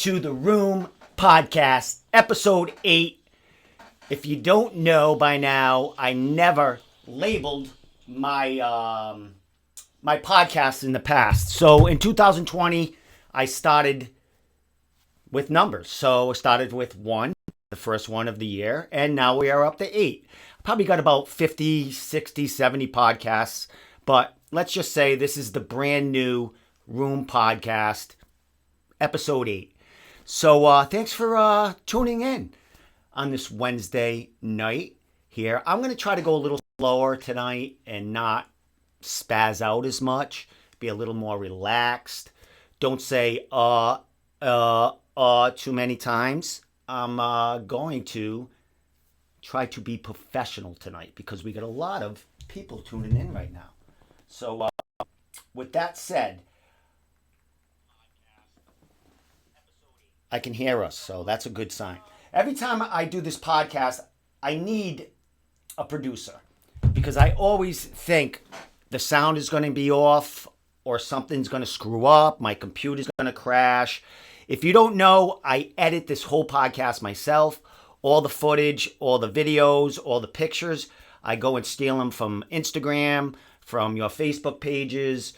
to the Room Podcast, episode 8. If you don't know by now, I never labeled my my podcasts in the past. So in 2020, I started with numbers. So I started with 1, the first one of the year, and now we are up to 8. Probably got about 50, 60, 70 podcasts, but let's just say this is the brand new Room Podcast, episode 8. So thanks for tuning in on this Wednesday night here. I'm going to try to go a little slower tonight and not spaz out as much, be a little more relaxed. Don't say too many times. I'm going to try to be professional tonight because we got a lot of people tuning in right now. So with that said, I can hear us, so that's a good sign. Every time I do this podcast, I need a producer because I always think the sound is going to be off or something's going to screw up, my computer's going to crash. If you don't know, I edit this whole podcast myself. All the footage, all the videos, all the pictures, I go and steal them from Instagram, from your Facebook pages.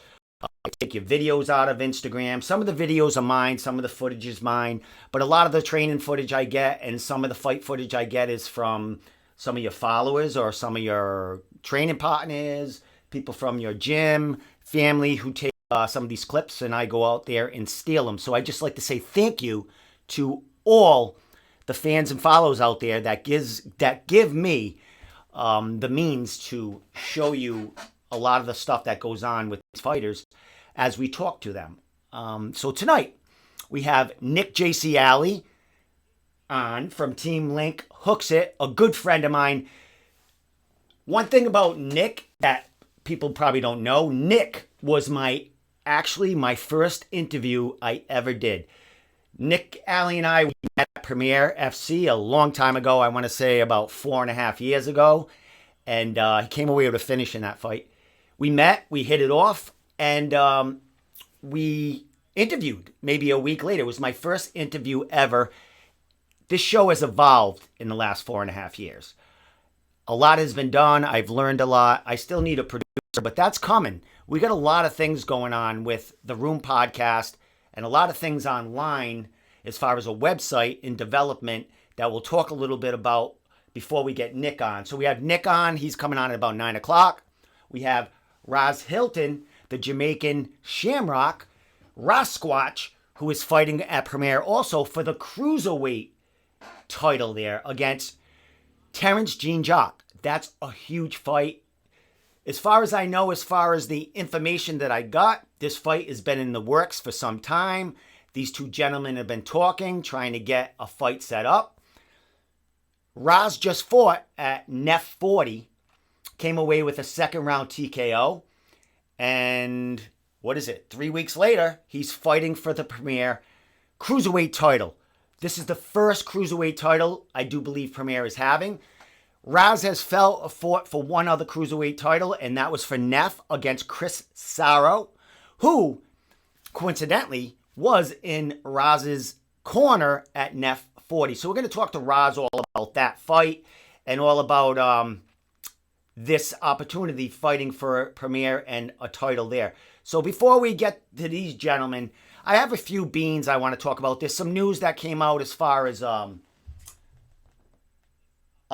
I take your videos out of Instagram. Some of the videos are mine, some of the footage is mine, but a lot of the training footage I get and some of the fight footage I get is from some of your followers or some of your training partners, people from your gym, family who take some of these clips, and I go out there and steal them. So I just like to say thank you to all the fans and followers out there that give me the means to show you a lot of the stuff that goes on with these fighters as we talk to them. So tonight we have Nick JC Alley on from Team Link Hooks It, a good friend of mine. One thing about Nick that people probably don't know, Nick was my first interview I ever did. Nick Alley and I met at Premier FC a long time ago. I want to say about 4.5 years ago. And he came away with a finish in that fight. We met, we hit it off, and we interviewed maybe a week later. It was my first interview ever. This show has evolved in the last 4.5 years. A lot has been done. I've learned a lot. I still need a producer, but that's coming. We got a lot of things going on with the Room Podcast and a lot of things online as far as a website in development that we'll talk a little bit about before we get Nick on. So we have Nick on. He's coming on at about 9 o'clock. We have Hylton, the Jamaican Shamrock, Squatch, who is fighting at Premier also for the Cruiserweight title there against Terrence Jean Jacques. That's a huge fight. As far as I know, as far as the information that I got, this fight has been in the works for some time. These two gentlemen have been talking, trying to get a fight set up. Raz just fought at NEF 40, came away with a second round TKO. And 3 weeks later, he's fighting for the Premier Cruiserweight title. This is the first Cruiserweight title I do believe Premier is having. Raz has fought for one other Cruiserweight title, and that was for NEF against Chris Sarro, who, coincidentally, was in Raz's corner at NEF 40. So we're going to talk to Raz all about that fight and all about this opportunity fighting for Premier and a title there. So before we get to these gentlemen, I have a few beans I want to talk about. There's some news that came out as far as... I'm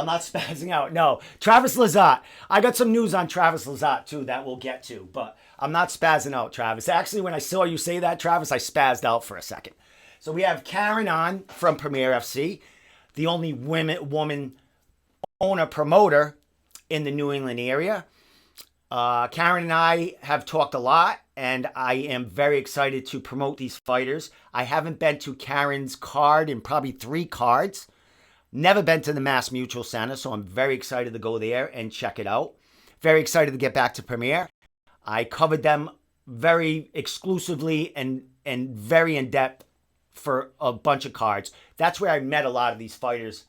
not spazzing out. No, Travis Lazat. I got some news on Travis Lazat, too, that we'll get to. But I'm not spazzing out, Travis. Actually, when I saw you say that, Travis, I spazzed out for a second. So we have Karen on from Premier FC, the only woman owner promoter in the New England area. Karen and I have talked a lot, and I am very excited to promote these fighters. I haven't been to Karen's card in probably 3 cards. Never been to the Mass Mutual Center, so I'm very excited to go there and check it out. Very excited to get back to Premier. I covered them very exclusively and very in-depth for a bunch of cards. That's where I met a lot of these fighters,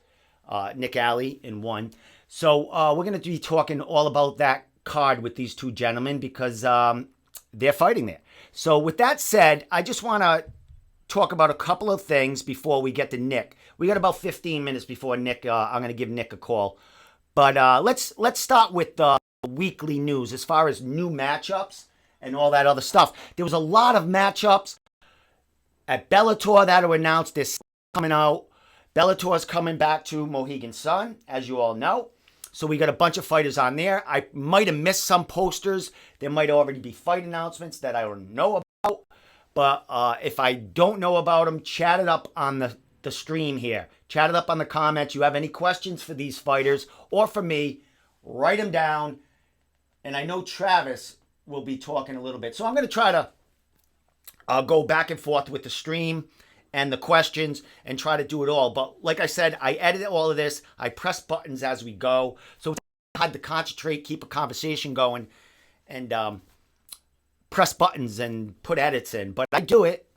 Nick Alley in one. So we're going to be talking all about that card with these two gentlemen because they're fighting there. So with that said, I just want to talk about a couple of things before we get to Nick. We got about 15 minutes before Nick. I'm going to give Nick a call. But let's start with the weekly news as far as new matchups and all that other stuff. There was a lot of matchups at Bellator that are announced. They're coming out. Bellator's coming back to Mohegan Sun, as you all know. So we got a bunch of fighters on there. I might have missed some posters. There might already be fight announcements that I don't know about. But if I don't know about them, chat it up on the stream here. Chat it up on the comments. You have any questions for these fighters or for me, write them down. And I know Travis will be talking a little bit. So I'm going to try to go back and forth with the stream and the questions and try to do it all. But like I said, I edit all of this. I press buttons as we go. So it's hard to concentrate, keep a conversation going, and press buttons and put edits in. But I do it.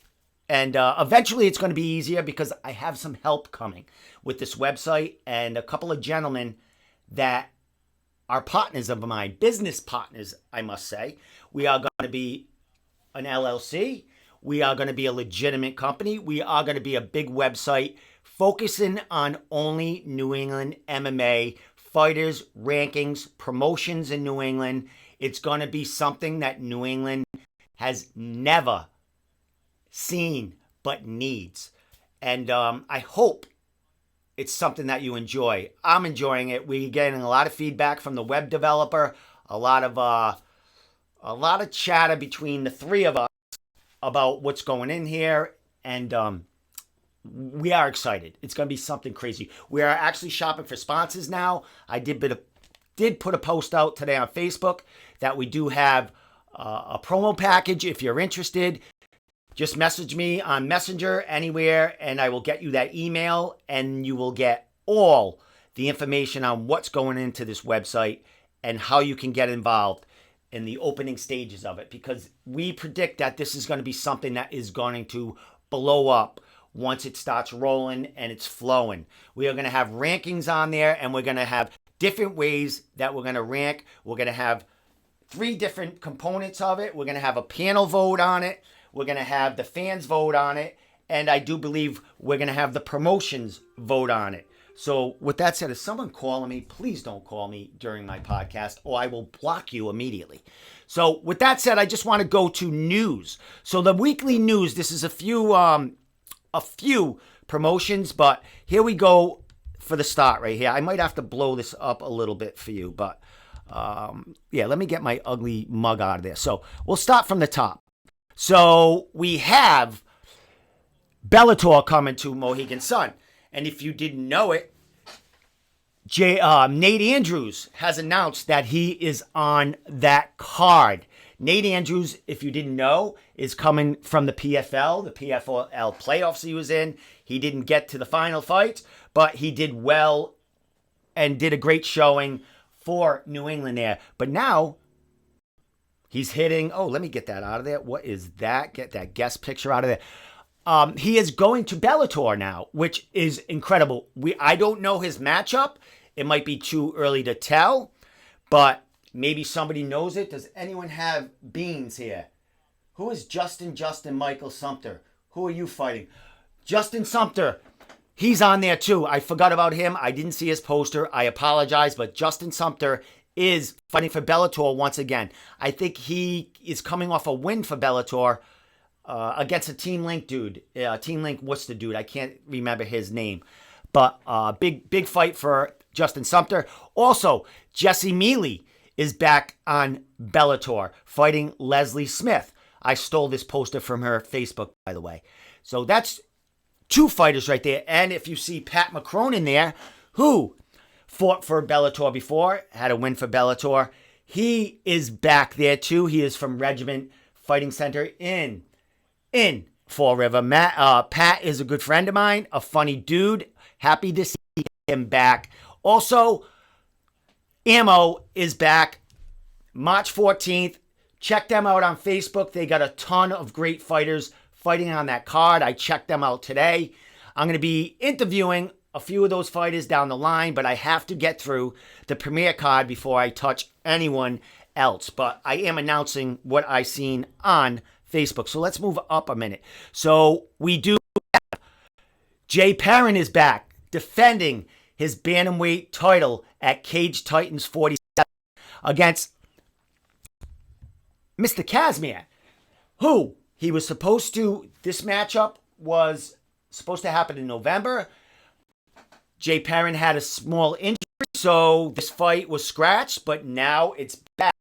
And eventually it's going to be easier because I have some help coming with this website and a couple of gentlemen that are partners of mine, business partners, I must say. We are going to be an LLC. We are going to be a legitimate company. We are going to be a big website focusing on only New England MMA fighters, rankings, promotions in New England. It's going to be something that New England has never seen but needs. And I hope it's something that you enjoy. I'm enjoying it. We're getting a lot of feedback from the web developer, a lot of chatter between the three of us about what's going in here, and we are excited. It's going to be something crazy. We are actually shopping for sponsors now. I did put a post out today on Facebook that we do have a promo package. If you're interested, just message me on Messenger anywhere, and I will get you that email, and you will get all the information on what's going into this website and how you can get involved in the opening stages of it, because we predict that this is going to be something that is going to blow up once it starts rolling and it's flowing. We are going to have rankings on there, and we're going to have different ways that we're going to rank. We're going to have 3 different components of it. We're going to have a panel vote on it. We're going to have the fans vote on it. And I do believe we're going to have the promotions vote on it. So with that said, if someone calling me, please don't call me during my podcast or I will block you immediately. So with that said, I just want to go to news. So the weekly news, this is a few promotions, but here we go for the start right here. I might have to blow this up a little bit for you, but yeah, let me get my ugly mug out of there. So we'll start from the top. So we have Bellator coming to Mohegan Sun. And if you didn't know it, Nate Andrews has announced that he is on that card. Nate Andrews, if you didn't know, is coming from the PFL playoffs he was in. He didn't get to the final fight, but he did well and did a great showing for New England there. But now he's hitting, let me get that out of there. What is that? Get that guest picture out of there. He is going to Bellator now, which is incredible. I don't know his matchup. It might be too early to tell, but maybe somebody knows it. Does anyone have beans here? Who is Justin Michael Sumter? Who are you fighting? Justin Sumter. He's on there too. I forgot about him. I didn't see his poster. I apologize, but Justin Sumter is fighting for Bellator once again. I think he is coming off a win for Bellator against a Team Link dude. Team Link, what's the dude? I can't remember his name. But big fight for Justin Sumter. Also, Jessie Mealy is back on Bellator fighting Leslie Smith. I stole this poster from her Facebook, by the way. So that's 2 fighters right there. And if you see Pat McCrone in there, who fought for Bellator before, had a win for Bellator, he is back there too. He is from Regiment Fighting Center in Fall River. Pat is a good friend of mine, a funny dude. Happy to see him back. Also, Ammo is back March 14th. Check them out on Facebook. They got a ton of great fighters fighting on that card. I checked them out today. I'm going to be interviewing a few of those fighters down the line, but I have to get through the premier card before I touch anyone else. But I am announcing what I seen on Facebook. So let's move up a minute. So we do. Jay Perrin is back defending his bantamweight title at Cage Titans 47 against Mr. Casimir, who he was supposed to, this matchup was supposed to happen in November. Jay Perrin had a small injury, so this fight was scratched, but now it's back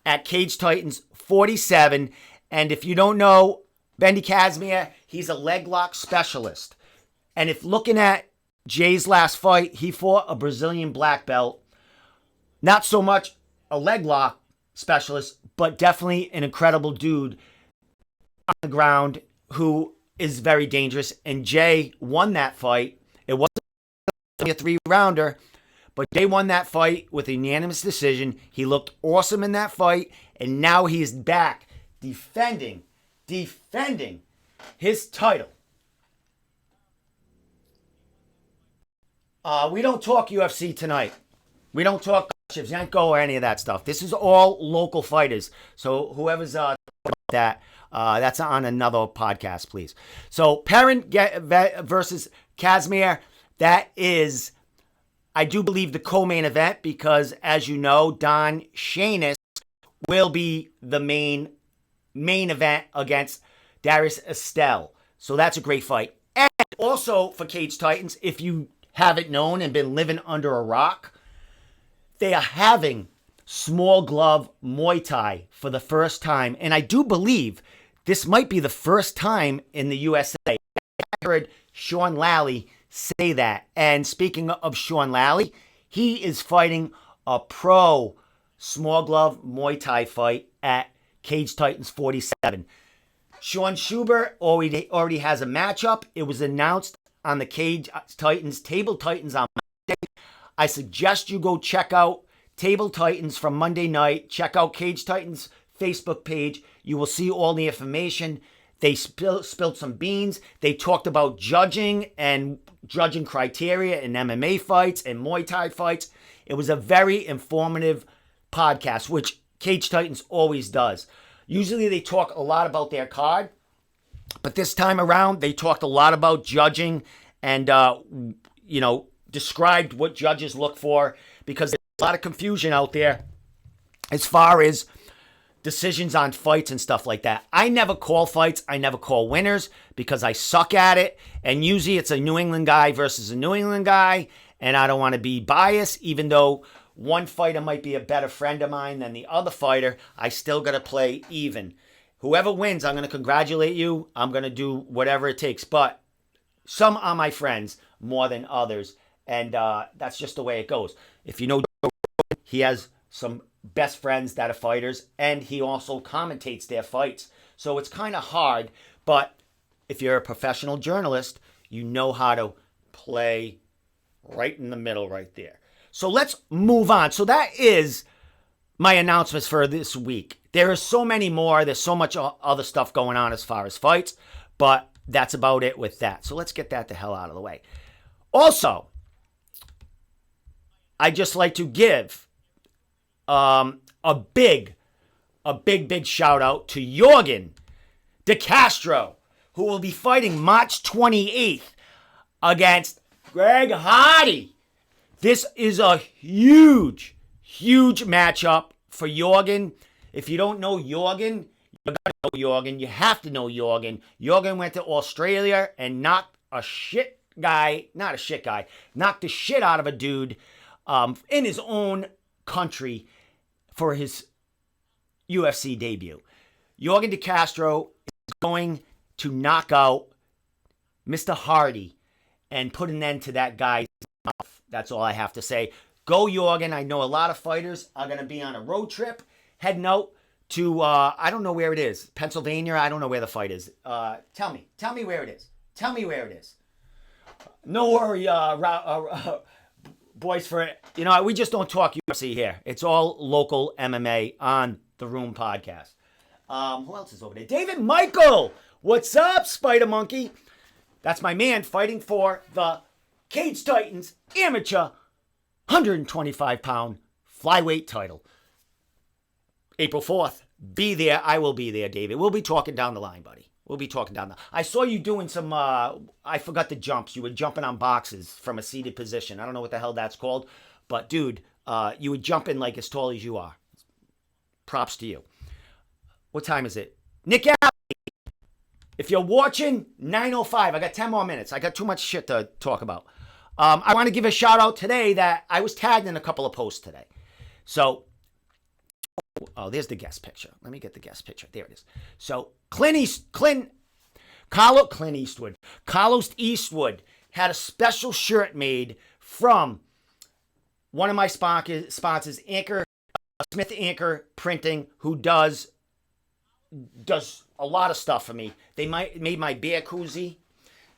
at Cage Titans 47. And if you don't know, Bendy Casimir, he's a leg lock specialist. And if looking at Jay's last fight, he fought a Brazilian black belt. Not so much a leg lock specialist, but definitely an incredible dude on the ground who is very dangerous. And Jay won that fight. It wasn't a 3-rounder, but Jay won that fight with a unanimous decision. He looked awesome in that fight, and now he's back defending his title. We don't talk UFC tonight. We don't talk Shevchenko or any of that stuff. This is all local fighters. So whoever's talking about that, that's on another podcast, please. So Perrin versus Casimir, that is, I do believe, the co-main event because, as you know, Don Shainis will be the main event against Darius Estelle. So that's a great fight. And also for Cage Titans, if you haven't known and been living under a rock, they are having small glove Muay Thai for the first time. And I do believe this might be the first time in the USA. I heard Sean Lally say that. And speaking of Sean Lally, he is fighting a pro small glove Muay Thai fight at Cage Titans 47. Sean Schubert already has a matchup. It was announced on the Cage Titans, Table Titans on Monday. I suggest you go check out Table Titans from Monday night. Check out Cage Titans Facebook page. You will see all the information. They spilled some beans. They talked about judging and judging criteria in MMA fights and Muay Thai fights. It was a very informative podcast, which Cage Titans always does. Usually they talk a lot about their card, but this time around they talked a lot about judging and, described what judges look for, because there's a lot of confusion out there as far as decisions on fights and stuff like that. I never call fights. I never call winners because I suck at it. And usually it's a New England guy versus a New England guy. And I don't want to be biased, even though one fighter might be a better friend of mine than the other fighter. I still got to play even. Whoever wins, I'm going to congratulate you. I'm going to do whatever it takes. But some are my friends more than others. And that's just the way it goes. If you know, he has some best friends that are fighters, and he also commentates their fights. So it's kind of hard, but if you're a professional journalist, you know how to play right in the middle right there. So let's move on. So that is my announcements for this week. There is so many more. There's so much other stuff going on as far as fights, but that's about it with that. So let's get that the hell out of the way. Also, I just like to give a big shout out to Jorgen De Castro, who will be fighting March 28th against Greg Hardy. This is a huge matchup for Jorgen. If you don't know Jorgen, you gotta know Jorgen. You have to know Jorgen. Jorgen went to Australia and knocked the shit out of a dude in his own country for his UFC debut. Jorgen De Castro is going to knock out Mr. Hardy and put an end to that guy's mouth. That's all I have to say. Go Jorgen. I know a lot of fighters are going to be on a road trip heading out to, I don't know where it is. Pennsylvania? I don't know where the fight is. Tell me where it is. Tell me where it is. No worry, boys, for it. We just don't talk UFC here. It's all local MMA on the Room podcast. Who else is over there? David Michael. What's up, Spider Monkey? That's my man fighting for the Cage Titans amateur 125-pound flyweight title. April 4th. Be there. I will be there, David. We'll be talking down the line, buddy. We'll be talking down the. I saw you doing some. I forgot the jumps. You were jumping on boxes from a seated position. I don't know what the hell that's called, but dude, you were jumping like as tall as you are. Props to you. What time is it? Nick Alley. If you're watching, 9:05. I got 10 more minutes. I got too much shit to talk about. I want to give a shout out today that I was tagged in a couple of posts today. So, there's the guest picture. Let me get the guest picture. There it is. So, Carlos Eastwood had a special shirt made from one of my sponsors, Smith Anchor Printing, who does a lot of stuff for me. They made my beer koozie.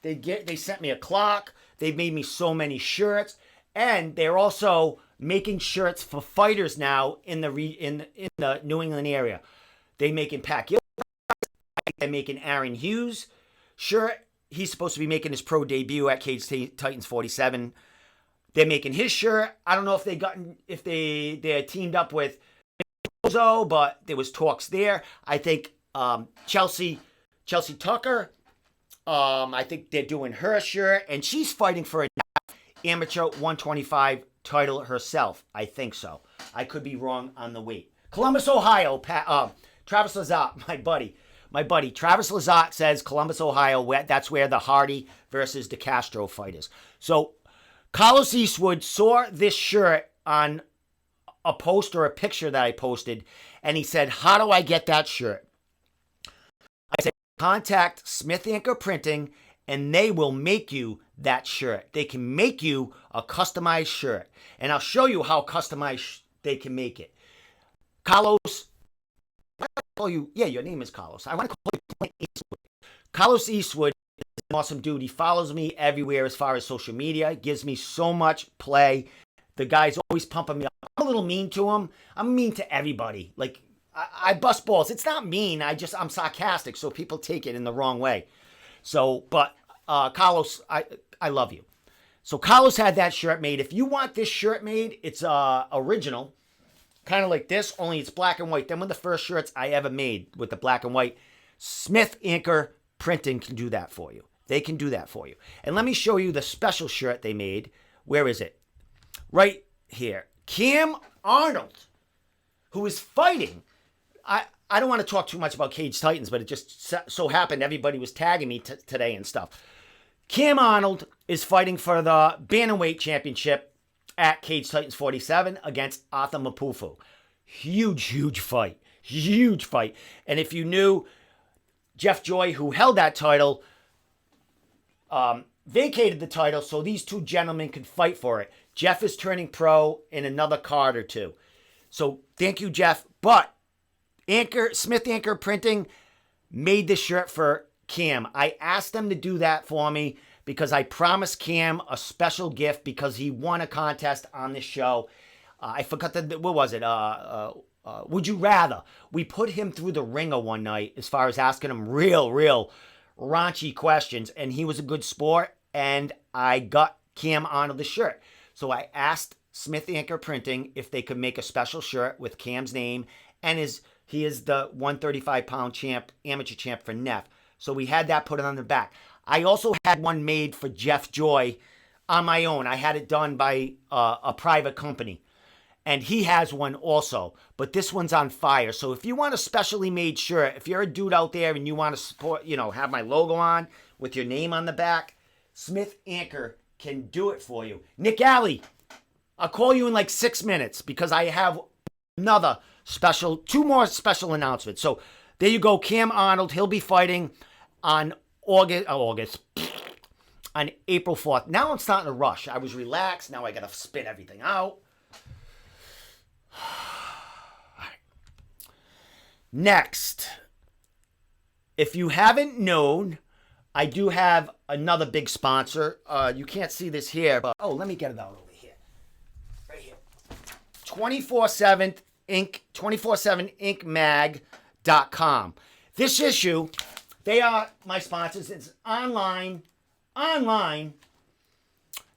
They sent me a clock. They've made me so many shirts, and they're also making shirts for fighters now in the New England area. They're making Pacquiao. They're making Aaron Hughes shirt. He's supposed to be making his pro debut at Cage Titans 47. They're making his shirt. I don't know if they're teamed up with Bozo, but there was talks there. I think Chelsea Tucker. I think they're doing her shirt, and she's fighting for an amateur 125 title herself. I think so. I could be wrong on the weight. Columbus, Ohio. Travis Lazat, my buddy. Travis Lazat says Columbus, Ohio. That's where the Hardy versus De Castro fight is. So Carlos Eastwood saw this shirt on a post or a picture that I posted, and he said, "How do I get that shirt?" I said, contact Smith Anchor Printing, and they will make you that shirt. They can make you a customized shirt, and I'll show you how customized they can make it. Carlos, I call you. Yeah, your name is Carlos. I want to call you Clint Eastwood. Carlos Eastwood is an awesome dude. He follows me everywhere as far as social media. Gives me so much play. The guy's always pumping me up. I'm a little mean to him. I'm mean to everybody. Like, I bust balls. It's not mean. I'm sarcastic, so people take it in the wrong way. So, but Carlos, I love you. So Carlos had that shirt made. If you want this shirt made, it's original, kind of like this, only it's black and white. Then one of the first shirts I ever made with the black and white. Smith Anchor Printing can do that for you. They can do that for you. And let me show you the special shirt they made. Where is it? Right here. Cam Arnold, who is fighting. I don't want to talk too much about Cage Titans, but it just so happened everybody was tagging me today and stuff. Cam Arnold is fighting for the Bantamweight Championship at Cage Titans 47 against Arthur Mapufu. Huge fight. Huge fight. And if you knew, Jeff Joy, who held that title, vacated the title so these two gentlemen could fight for it. Jeff is turning pro in another card or two. So thank you, Jeff. But Smith Anchor Printing made this shirt for Cam. I asked them to do that for me because I promised Cam a special gift because he won a contest on this show. I forgot what was it? Would You Rather? We put him through the ringer one night as far as asking him real raunchy questions, and he was a good sport, and I got Cam Arnold the shirt. So I asked Smith Anchor Printing if they could make a special shirt with Cam's name, and he is the 135-pound champ, amateur champ for Neff. So we had that put on the back. I also had one made for Jeff Joy on my own. I had it done by a private company. And he has one also. But this one's on fire. So if you want a specially made shirt, if you're a dude out there and you want to support, have my logo on with your name on the back, Smith Anchor can do it for you. Nick Alley, I'll call you in like 6 minutes because I have two more special announcements. So there you go, Cam Arnold. He'll be fighting on on April 4th. Now I'm starting to rush. I was relaxed. Now I got to spit everything out. Next, if you haven't known, I do have another big sponsor. You can't see this here, but let me get it out over here. Right here. 24/7 Inc. 247inkmag.com. This issue, they are my sponsors. It's online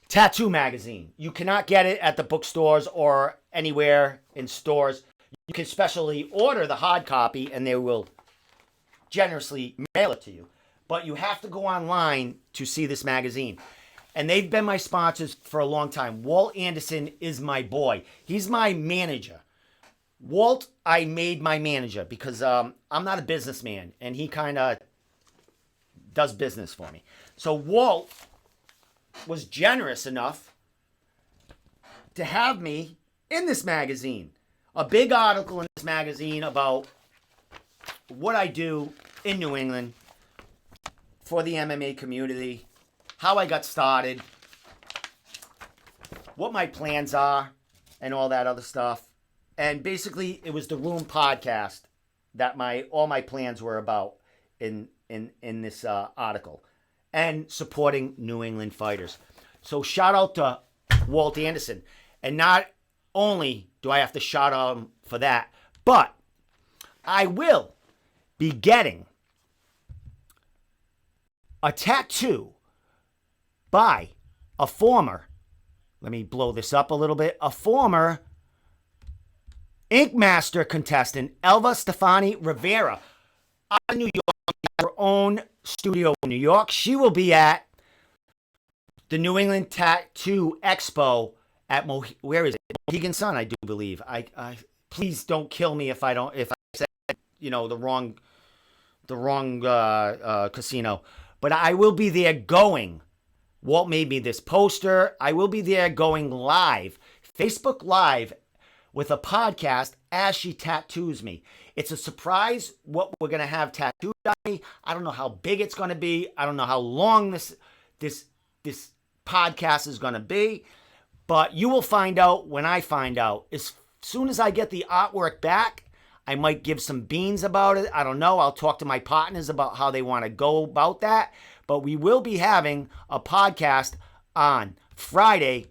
tattoo magazine. You cannot get it at the bookstores or anywhere in stores. You can specially order the hard copy, and they will generously mail it to you. But you have to go online to see this magazine. And they've been my sponsors for a long time. Walt Anderson is my boy. He's my manager. Walt, I made my manager because I'm not a businessman, and he kind of does business for me. So Walt was generous enough to have me in this magazine. A big article in this magazine about what I do in New England for the MMA community, how I got started, what my plans are, and all that other stuff. And basically, it was the Room podcast that all my plans were about in this article, and supporting New England fighters. So shout out to Walt Anderson. And not only do I have to shout out him for that, but I will be getting a tattoo by a former, let me blow this up a little bit, a former Ink Master contestant, Elva Stefani Rivera, out of New York, her own studio in New York. She will be at the New England Tattoo Expo at where is it? Mohegan Sun, I do believe. I please don't kill me if I said the wrong casino. But I will be there going. Walt made me this poster. I will be there going live, Facebook Live, with a podcast as she tattoos me. It's a surprise what we're gonna have tattooed on me. I don't know how big it's gonna be. I don't know how long this podcast is gonna be. But you will find out when I find out. As soon as I get the artwork back, I might give some beans about it. I don't know. I'll talk to my partners about how they want to go about that. But we will be having a podcast on Friday,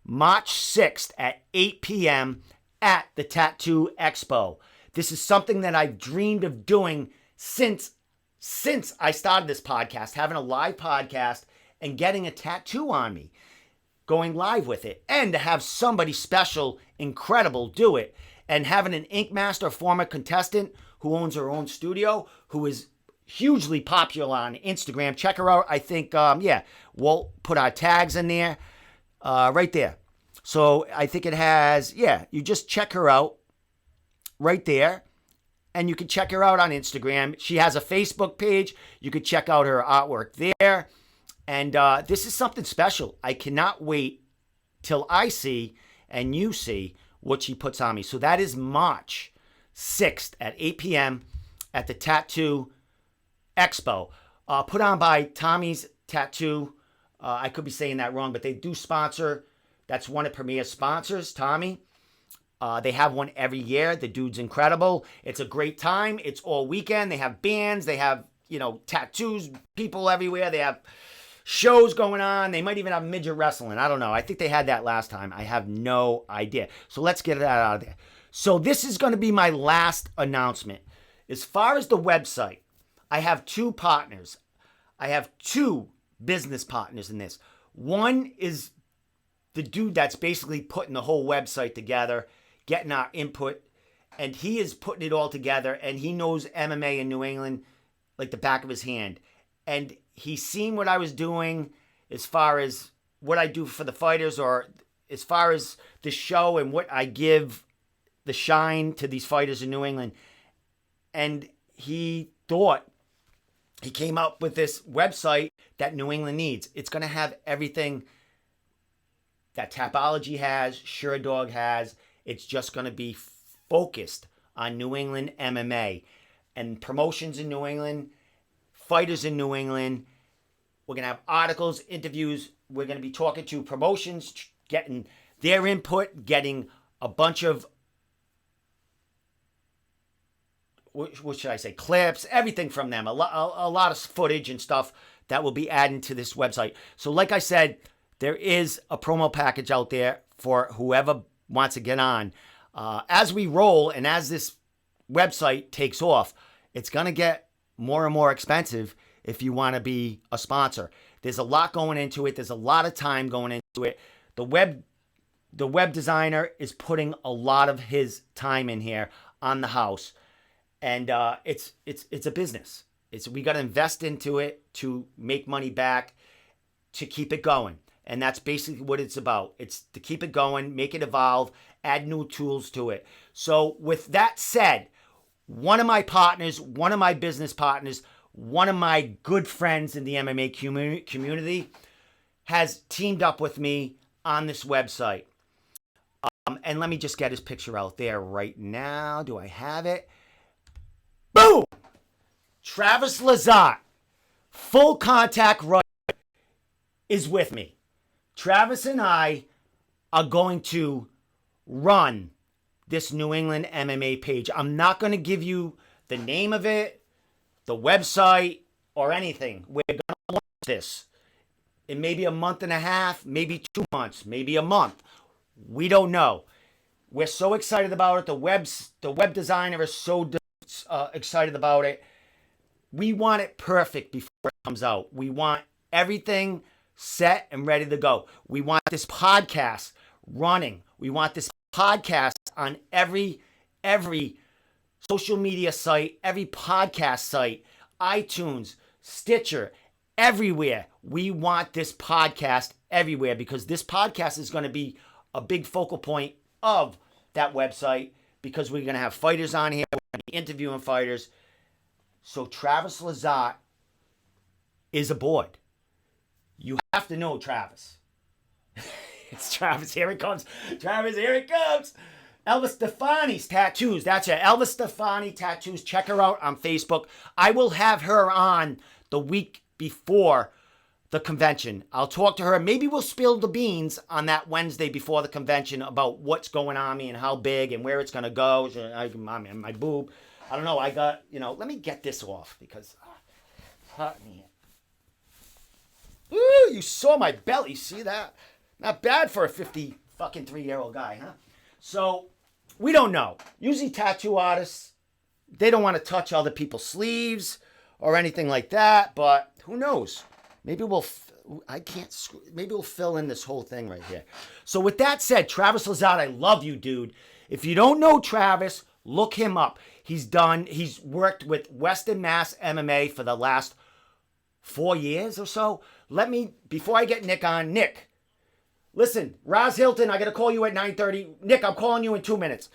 March 6th at 8 p.m. at the Tattoo Expo. This is something that I've dreamed of doing since I started this podcast, having a live podcast and getting a tattoo on me, going live with it, and to have somebody special, incredible do it, and having an Ink Master former contestant who owns her own studio, who is hugely popular on Instagram. Check her out. I think, Walt put our tags in there, right there. So I think it has, you just check her out right there, and you can check her out on Instagram. She has a Facebook page. You can check out her artwork there. And this is something special. I cannot wait till I see and you see what she puts on me. So that is March 6th at 8 p.m. at the Tattoo Expo. Put on by Tommy's Tattoo. I could be saying that wrong, but they do sponsor. That's one of Premier's sponsors, Tommy. They have one every year. The dude's incredible. It's a great time. It's all weekend. They have bands. They have, tattoos, people everywhere. They have shows going on. They might even have midget wrestling. I don't know. I think they had that last time. I have no idea. So let's get that out of there. So this is going to be my last announcement. As far as the website, I have two partners. I have two business partners in this. One is the dude that's basically putting the whole website together, getting our input, and he is putting it all together, and he knows MMA in New England like the back of his hand. And he's seen what I was doing as far as what I do for the fighters, or as far as the show and what I give the shine to these fighters in New England. And he came up with this website that New England needs. It's going to have everything that Tapology has, Sure Dog has. It's just going to be focused on New England MMA and promotions in New England, fighters in New England. We're going to have articles, interviews. We're going to be talking to promotions, getting their input, getting a bunch of, what should I say, clips, everything from them. A lot of footage and stuff that will be added to this website. So like I said, there is a promo package out there for whoever wants to get on. As we roll and as this website takes off, it's going to get more and more expensive if you want to be a sponsor. There's a lot going into it. There's a lot of time going into it. The the web designer is putting a lot of his time in here on the house, and it's a business. We got to invest into it to make money back, to keep it going. And that's basically what it's about. It's to keep it going, make it evolve, add new tools to it. So with that said, one of my partners, one of my business partners, one of my good friends in the MMA community has teamed up with me on this website. And let me just get his picture out there right now. Do I have it? Boom! Travis Lazat, Full Contact Right, is with me. Travis and I are going to run this New England MMA page. I'm not going to give you the name of it, the website, or anything. We're going to launch this in maybe a month and a half, maybe 2 months, maybe a month. We don't know. We're so excited about it. The web designer is so excited about it. We want it perfect before it comes out. We want everything set and ready to go. We want this podcast running. We want this podcast on every social media site, every podcast site, iTunes, Stitcher, everywhere. We want this podcast everywhere because this podcast is going to be a big focal point of that website because we're going to have fighters on here. We're going to be interviewing fighters. So Travis Lazat is aboard. You have to know Travis. It's Travis. Here it comes. Travis, here it comes. Elvis Stefani's Tattoos. That's it. Elvis Stefani Tattoos. Check her out on Facebook. I will have her on the week before the convention. I'll talk to her. Maybe we'll spill the beans on that Wednesday before the convention about what's going on me and how big and where it's going to go. My boob. I don't know. I got, let me get this off because hurt me. Ooh, you saw my belly. See that? Not bad for a 53-year-old guy, huh? So, we don't know. Usually tattoo artists, they don't want to touch other people's sleeves or anything like that, but who knows? Maybe we'll fill in this whole thing right here. So with that said, Travis Lazat, I love you, dude. If you don't know Travis, look him up. He's worked with Western Mass MMA for the last 4 years or so. Before I get Nick on, Nick, listen, Raz Hylton, I got to call you at 9:30. Nick, I'm calling you in 3 minutes.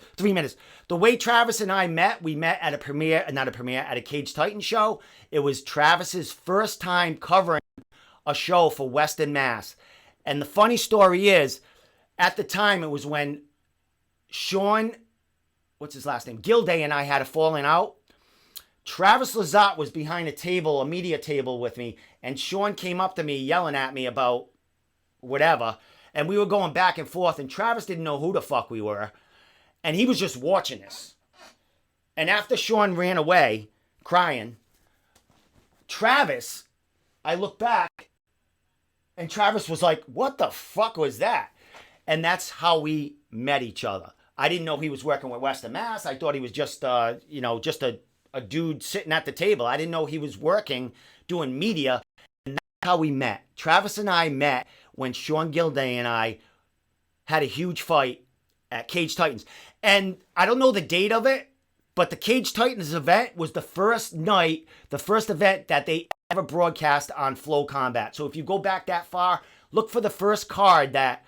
The way Travis and I met, we met at at a Cage Titan show. It was Travis's first time covering a show for Western Mass. And the funny story is, at the time, it was when Sean, what's his last name? Gilday and I had a falling out. Travis Lazat was behind a media table with me, and Sean came up to me yelling at me about whatever, and we were going back and forth, and Travis didn't know who the fuck we were, and he was just watching this. And after Sean ran away, crying, Travis, I looked back, and Travis was like, what the fuck was that? And that's how we met each other. I didn't know he was working with Western Mass. I thought he was just a dude sitting at the table. I didn't know he was working, doing media. And that's how we met. Travis and I met when Sean Gilday and I had a huge fight at Cage Titans. And I don't know the date of it, but the Cage Titans event was the first event that they ever broadcast on Flow Combat. So if you go back that far, look for the first card that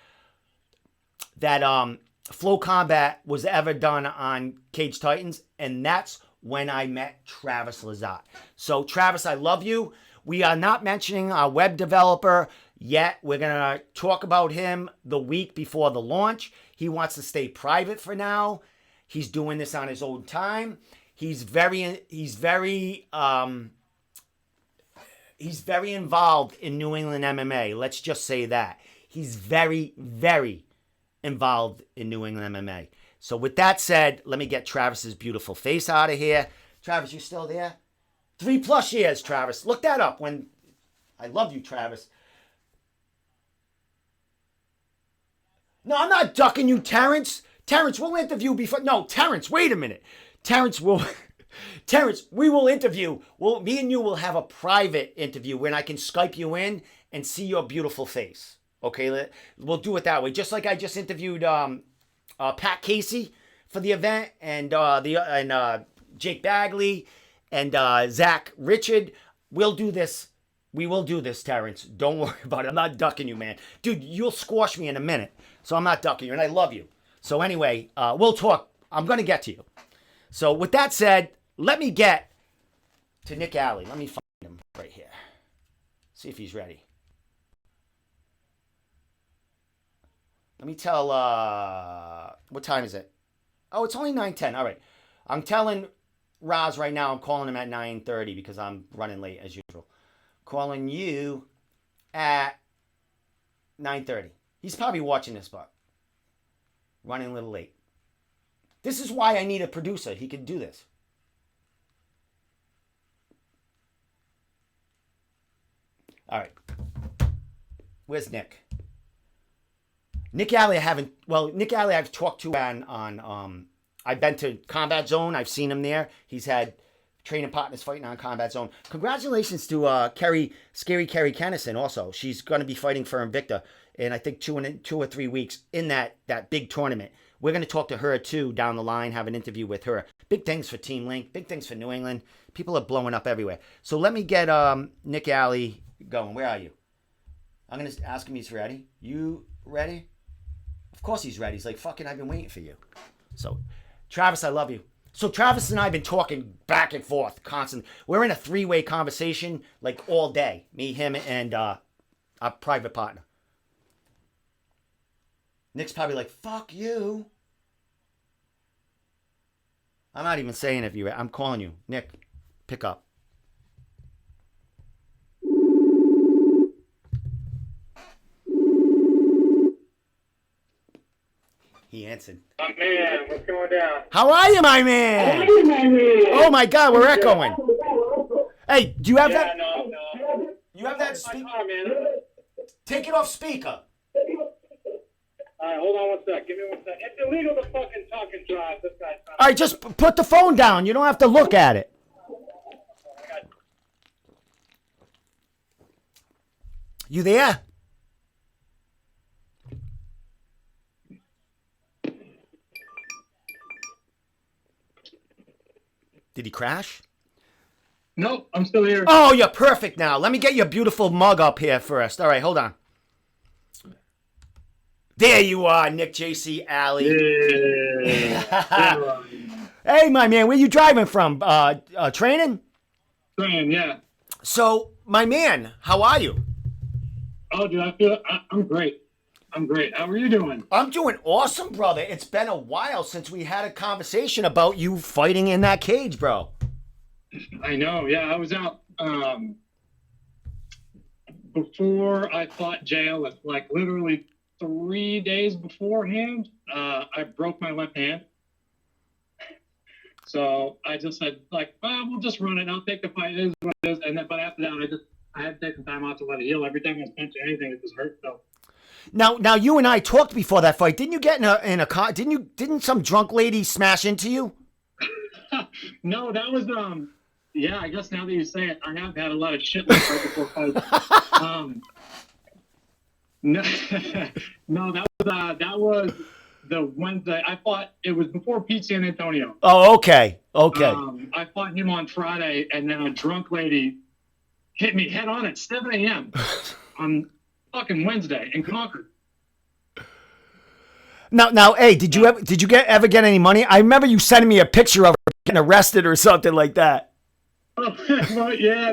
Flow Combat was ever done on Cage Titans, and that's when I met Travis Lazat. So Travis, I love you. We are not mentioning our web developer yet. We're going to talk about him the week before the launch. He wants to stay private for now. He's doing this on his own time. He's very involved in New England MMA. Let's just say that. He's very, very involved in New England MMA. So with that said, let me get Travis's beautiful face out of here. Travis, you still there? 3+ years, Travis. Look that up. I love you, Travis. No, I'm not ducking you, Terrence. Terrence, we'll interview before. No, Terrence, wait a minute. Terrence, we will interview. Me and you will have a private interview when I can Skype you in and see your beautiful face. Okay, we'll do it that way. Just like I just interviewed Pat Casey for the event, and Jake Bagley and Zach Richard. We'll do this. We will do this, Terrence. Don't worry about it. I'm not ducking you, man. Dude, you'll squash me in a minute. So I'm not ducking you, and I love you. So anyway, we'll talk. I'm going to get to you. So with that said, let me get to Nick Alley. Let me find him right here. See if he's ready. Let me tell, what time is it? Oh, it's only 9:10. All right. I'm telling Roz right now, I'm calling him at 9:30 because I'm running late as usual. Calling you at 9:30. He's probably watching this, but running a little late. This is why I need a producer. He can do this. All right. Where's Nick? Nick Alley, I've talked to on I've been to Combat Zone. I've seen him there. He's had training partners fighting on Combat Zone. Congratulations to Scary Kerry Kennison also. She's going to be fighting for Invicta in, I think, 2 or 3 weeks in that big tournament. We're going to talk to her, too, down the line, have an interview with her. Big things for Team Link. Big things for New England. People are blowing up everywhere. So let me get Nick Alley going. Where are you? I'm going to ask him if he's ready. You ready? Of course he's ready. He's like, fucking, I've been waiting for you. So, Travis, I love you. So Travis and I have been talking back and forth constantly. We're in a 3-way conversation like all day. Me, him, and our private partner. Nick's probably like, fuck you. I'm not even saying if you're I'm calling you. Nick, pick up. He answered. My man, what's going down? How are you, my man? Oh my God, we're echoing. Hey, do you have that? No. You have that speaker? Man. Take it off speaker. All right, hold on one sec. Give me 1 sec. It's illegal to fucking talk and drive. This guy's not. All right, just put the phone down. You don't have to look at it. You there? Did he crash? Nope, I'm still here. Oh, you're perfect now. Let me get your beautiful mug up here first. All right, hold on. There you are, Nick J.C. Alley. Yeah. Hey, my man, where you driving from? Training? Training, yeah. So, my man, how are you? Oh, dude, I'm great. I'm great. How are you doing? I'm doing awesome, brother. It's been a while since we had a conversation about you fighting in that cage, bro. I know, yeah. I was out before I fought jail, like literally 3 days beforehand. I broke my left hand. So I just said, like, we'll just run it. I'll take the fight. It is what it is. And then, but after that, I had to take some time out to let it heal. Every time I was punching anything, it just hurt. So. Now you and I talked before that fight. Didn't you get in a car? Didn't some drunk lady smash into you? No, that was yeah. I guess now that you say it, I have had a lot of shit like right before fights. No, that was the Wednesday. I fought. It was before Pete San Antonio. Oh, okay. I fought him on Friday, and then a drunk lady hit me head on at 7 a.m. on fucking Wednesday in Concord. Now, hey, did you ever get any money? I remember you sending me a picture of her getting arrested or something like that. Oh, well, yeah.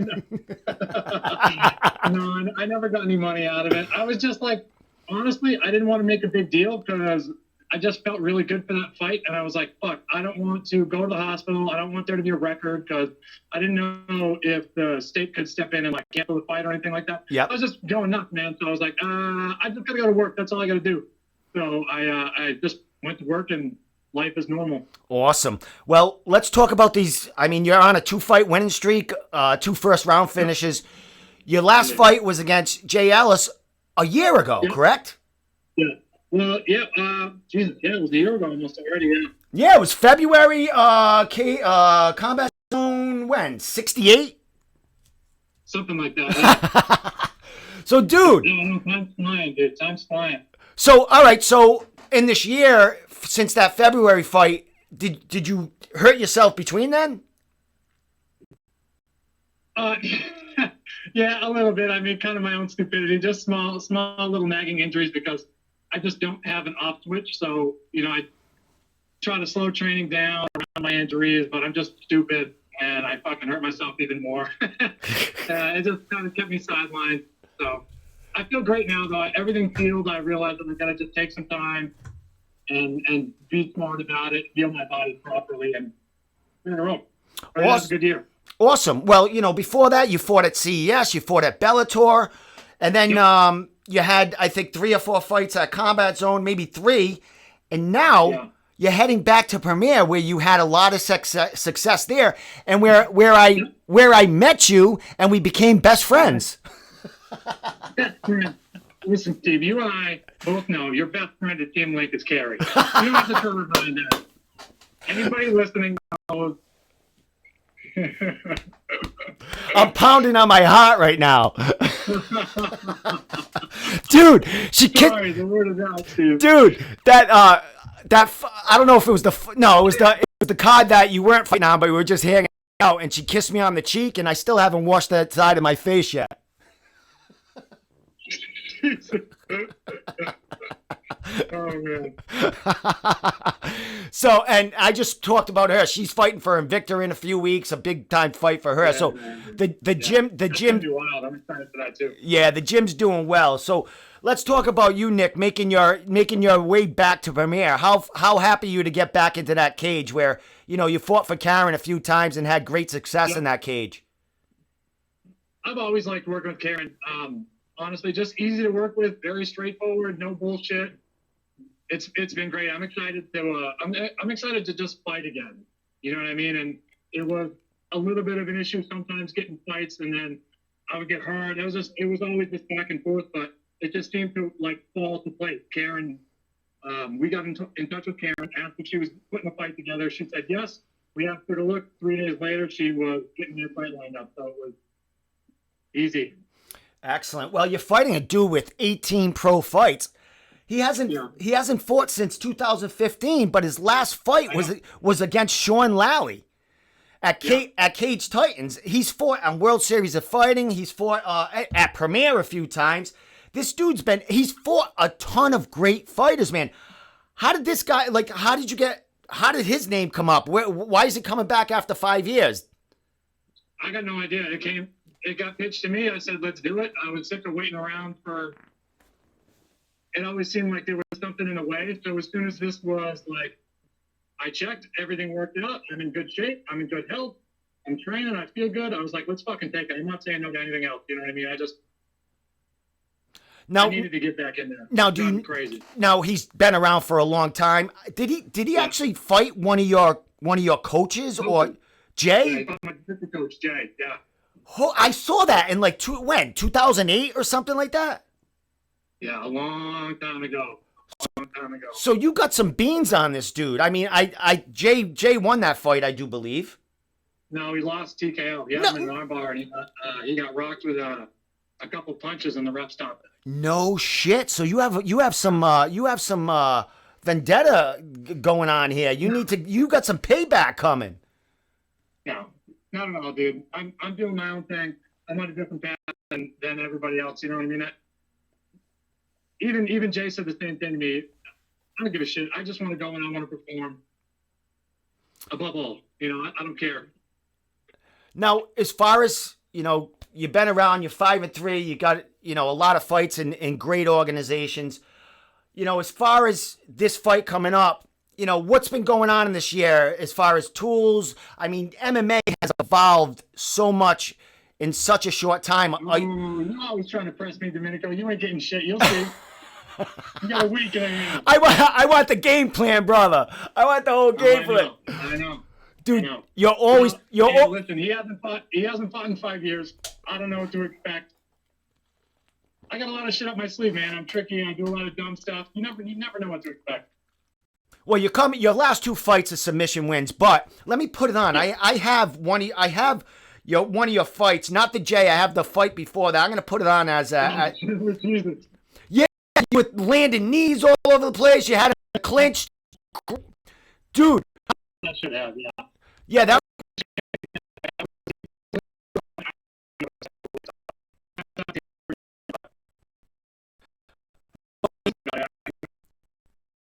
No, I never got any money out of it. I was just like, honestly, I didn't want to make a big deal because I just felt really good for that fight. And I was like, fuck, I don't want to go to the hospital. I don't want there to be a record because I didn't know if the state could step in and like cancel the fight or anything like that. Yeah. I was just going nuts, man. So I was like, I just got to go to work. That's all I got to do. So I just went to work and life is normal. Awesome. Well, let's talk about these. I mean, you're on a 2-fight winning streak, 2 first-round finishes. Your last fight was against Jay Ellis a year ago, correct? Yeah. Well, yeah. Jesus, yeah, it was a year ago almost already. Yeah. Yeah, it was February. Combat Zone when 68. Something like that. Yeah. So, dude. No, time's flying, dude. Time's flying. So, all right. So, in this year, since that February fight, did you hurt yourself between then? Yeah, a little bit. I mean, kind of my own stupidity, just small little nagging injuries because I just don't have an off switch. So, I try to slow training down around my injuries, but I'm just stupid and I fucking hurt myself even more. It just kind of kept me sidelined. So I feel great now, though. Everything's healed. I realized that I got to just take some time and be smart about it, feel my body properly, and we're in a row. That's a good year. Awesome. Well, before that, you fought at CES, you fought at Bellator, and then you had, I think, 3 or 4 fights at Combat Zone, maybe 3, and now you're heading back to Premier, where you had a lot of success there, and where I met you, and we became best friends. Best friend. Listen, Steve, you and I both know your best friend at Team Link is Carrie. You don't have to tell everybody that. Anybody listening knows. I'm pounding on my heart right now. Dude, Sorry, the word is out, Steve. Dude, that I don't know if it was it was the card that you weren't fighting on, but we were just hanging out, and she kissed me on the cheek, and I still haven't washed that side of my face yet. Oh, man. So, and I just talked about her. She's fighting for Invicta in a few weeks, a big time fight for her. Yeah, so man. the gym, That's wild. I'm excited for that too. Yeah, the gym's doing well. So let's talk about you, Nick, making your way back to Premier. How happy are you to get back into that cage where you fought for Karen a few times and had great success in that cage? I've always liked working with Karen. Honestly, just easy to work with, very straightforward, no bullshit. It's been great. I'm excited to I'm excited to just fight again. You know what I mean? And it was a little bit of an issue sometimes getting fights, and then I would get hurt. It was always just back and forth, but it just seemed to fall to place. Karen, we got in touch with Karen after she was putting a fight together. She said yes. We asked her to look. 3 days later, she was getting their fight lined up, so it was easy. Excellent. Well, you're fighting a dude with 18 pro fights. He hasn't fought since 2015, but his last fight was against Sean Lally at Cage Titans. He's fought on World Series of Fighting. He's fought at Premier a few times. This dude's he's fought a ton of great fighters, man. How did this guy, how did his name come up? Why is it coming back after 5 years? I got no idea. It got pitched to me. I said, let's do it. I was sick of waiting around it always seemed like there was something in the way. So as soon as this was I checked, everything worked out. I'm in good shape. I'm in good health. I'm training. I feel good. I was like, let's fucking take it. I'm not saying no to anything else. You know what I mean? I needed to get back in there. Crazy. Now he's been around for a long time. Did he actually fight one of your coaches or Jay? Yeah, he fought my assistant coach, Jay. Yeah. Oh, I saw that in 2008 or something like that? Yeah, a long time ago. So you got some beans on this dude. I mean, Jay won that fight, I do believe. No, he lost TKO. He had him in an armbar, and he got rocked with a couple punches, and the ref stopped it. No shit. So you have some vendetta going on here. You got some payback coming. No, not at all, dude. I'm doing my own thing. I'm on a different path than everybody else. You know what I mean? Even Jay said the same thing to me. I don't give a shit. I just want to go and I want to perform. Above all, I don't care. Now, as far as you've been around. You're 5-3. You got a lot of fights in great organizations. As far as this fight coming up, what's been going on in this year as far as tools? I mean, MMA has evolved so much in such a short time. You're always trying to press me, Domenico. You ain't getting shit. You'll see. You got a week in hand. I want the game plan, brother. I want the whole game plan. I know. Dude, I know. you're always. Listen, he hasn't fought in 5 years. I don't know what to expect. I got a lot of shit up my sleeve, man. I'm tricky. I do a lot of dumb stuff. You never know what to expect. Well, your last 2 fights are submission wins, but let me put it on. I have one of your fights, not the J. I have the fight before that. I'm gonna put it on as a Jesus. yeah. You were landing knees all over the place. You had a clinch, dude. That should have, yeah. Yeah, that.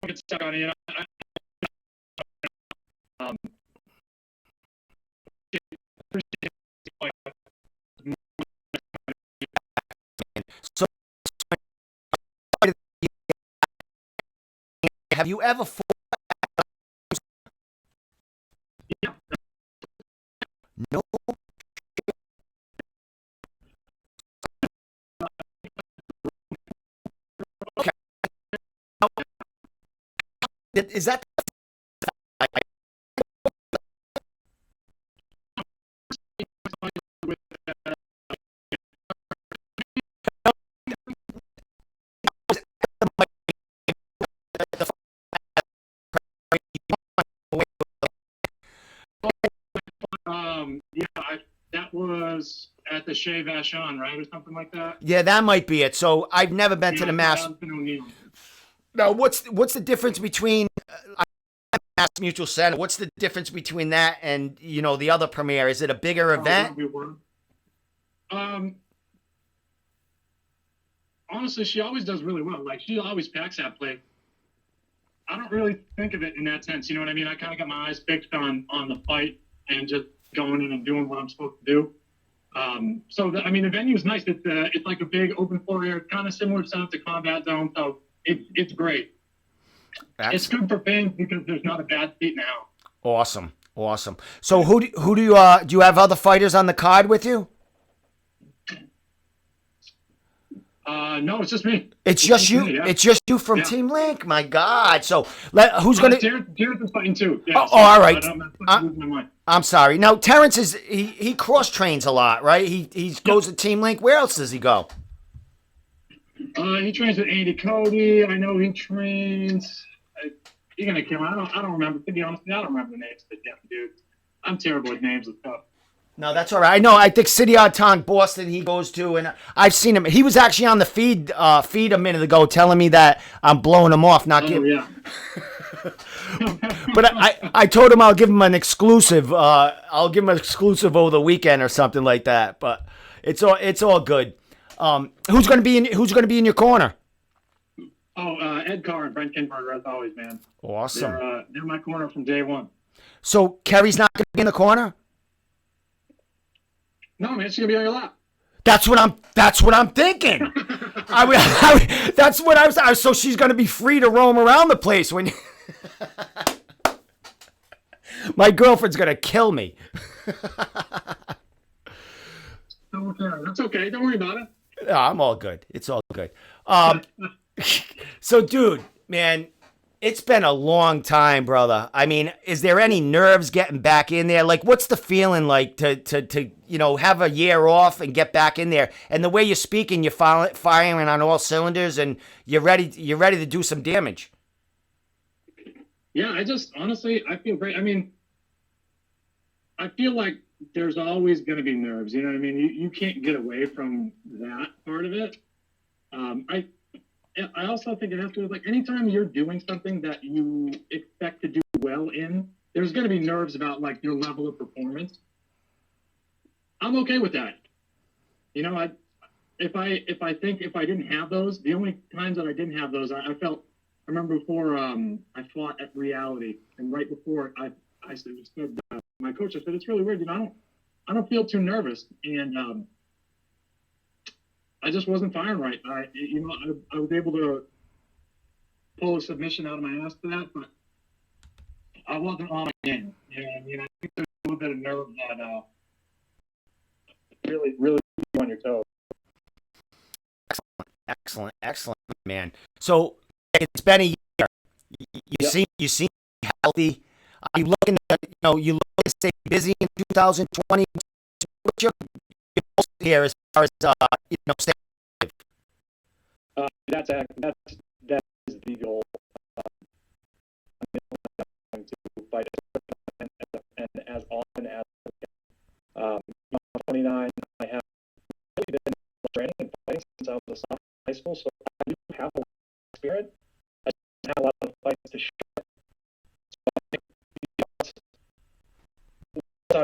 Get stuck on it. So, have you ever fought? Yeah. No. Okay. Is that? Yeah, that was at the Chez Vachon, right, or something like that. Yeah, that might be it. So I've never been to the Mass. Now, what's the difference between Mass Mutual Center? What's the difference between that and the other premiere? Is it a bigger event? Honestly, she always does really well. Like, she always packs that place. I don't really think of it in that sense. You know what I mean? I kind of got my eyes fixed on the fight and just going in and doing what I'm supposed to do. The venue's nice. It's like a big open floor area, kind of similar setup to Combat Zone. So it's great. It's good for fans because there's not a bad seat now. Awesome. So who do you have other fighters on the card with you? No, it's just me. It's just you. Yeah. It's just you from Team Link. My God. So who's gonna? Terrence is fighting too. Yeah, all right. I'm I'm sorry. Now Terrence he cross trains a lot, right? He goes to Team Link. Where else does he go? He trains with Andy Cody. I know he trains. You're gonna kill him. I don't remember. To be honest, I don't remember the names of the damn dude. I'm terrible with names and stuff. No, that's all right. I know. I think City on Tongue, Boston, he goes to, and I've seen him. He was actually on the feed a minute ago, telling me that I'm blowing him off. Yeah. But I told him I'll give him an exclusive. I'll give him an exclusive over the weekend or something like that. But it's all good. Who's gonna be in your corner? Ed Carr and Brent Kinberger, as always, man. Awesome. They're my corner from day one. So Kerry's not gonna be in the corner? No, man, she's gonna be on your lap. That's what I'm thinking. That's what I was. So she's gonna be free to roam around the place when. My girlfriend's gonna kill me. That's okay. Don't worry about it. No, I'm all good. It's all good. So, dude, man, it's been a long time, brother. I mean, is there any nerves getting back in there? Like, what's the feeling like to have a year off and get back in there? And the way you're speaking, you're firing on all cylinders, and you're ready to do some damage. Yeah, honestly, I feel great. I mean, I feel like there's always going to be nerves. You know what I mean? You can't get away from that part of it. I also think it has to do with, like, anytime you're doing something that you expect to do well in, there's going to be nerves about, like, your level of performance. I'm okay with that. You know, if I didn't have those, the only times that I didn't have those, I remember before I fought at Reality, and right before I said, my coach, I said, it's really weird, I don't feel too nervous, and I just wasn't firing right. I was able to pull a submission out of my ass for that, but I wasn't on my game. And I think there's a little bit of nerve that really on your toes. Excellent, man. So it's been a year. You seem healthy. Are you looking to stay busy in 2020? What's your goal here as far as staying alive? That is the goal. I'm going to fight and as often as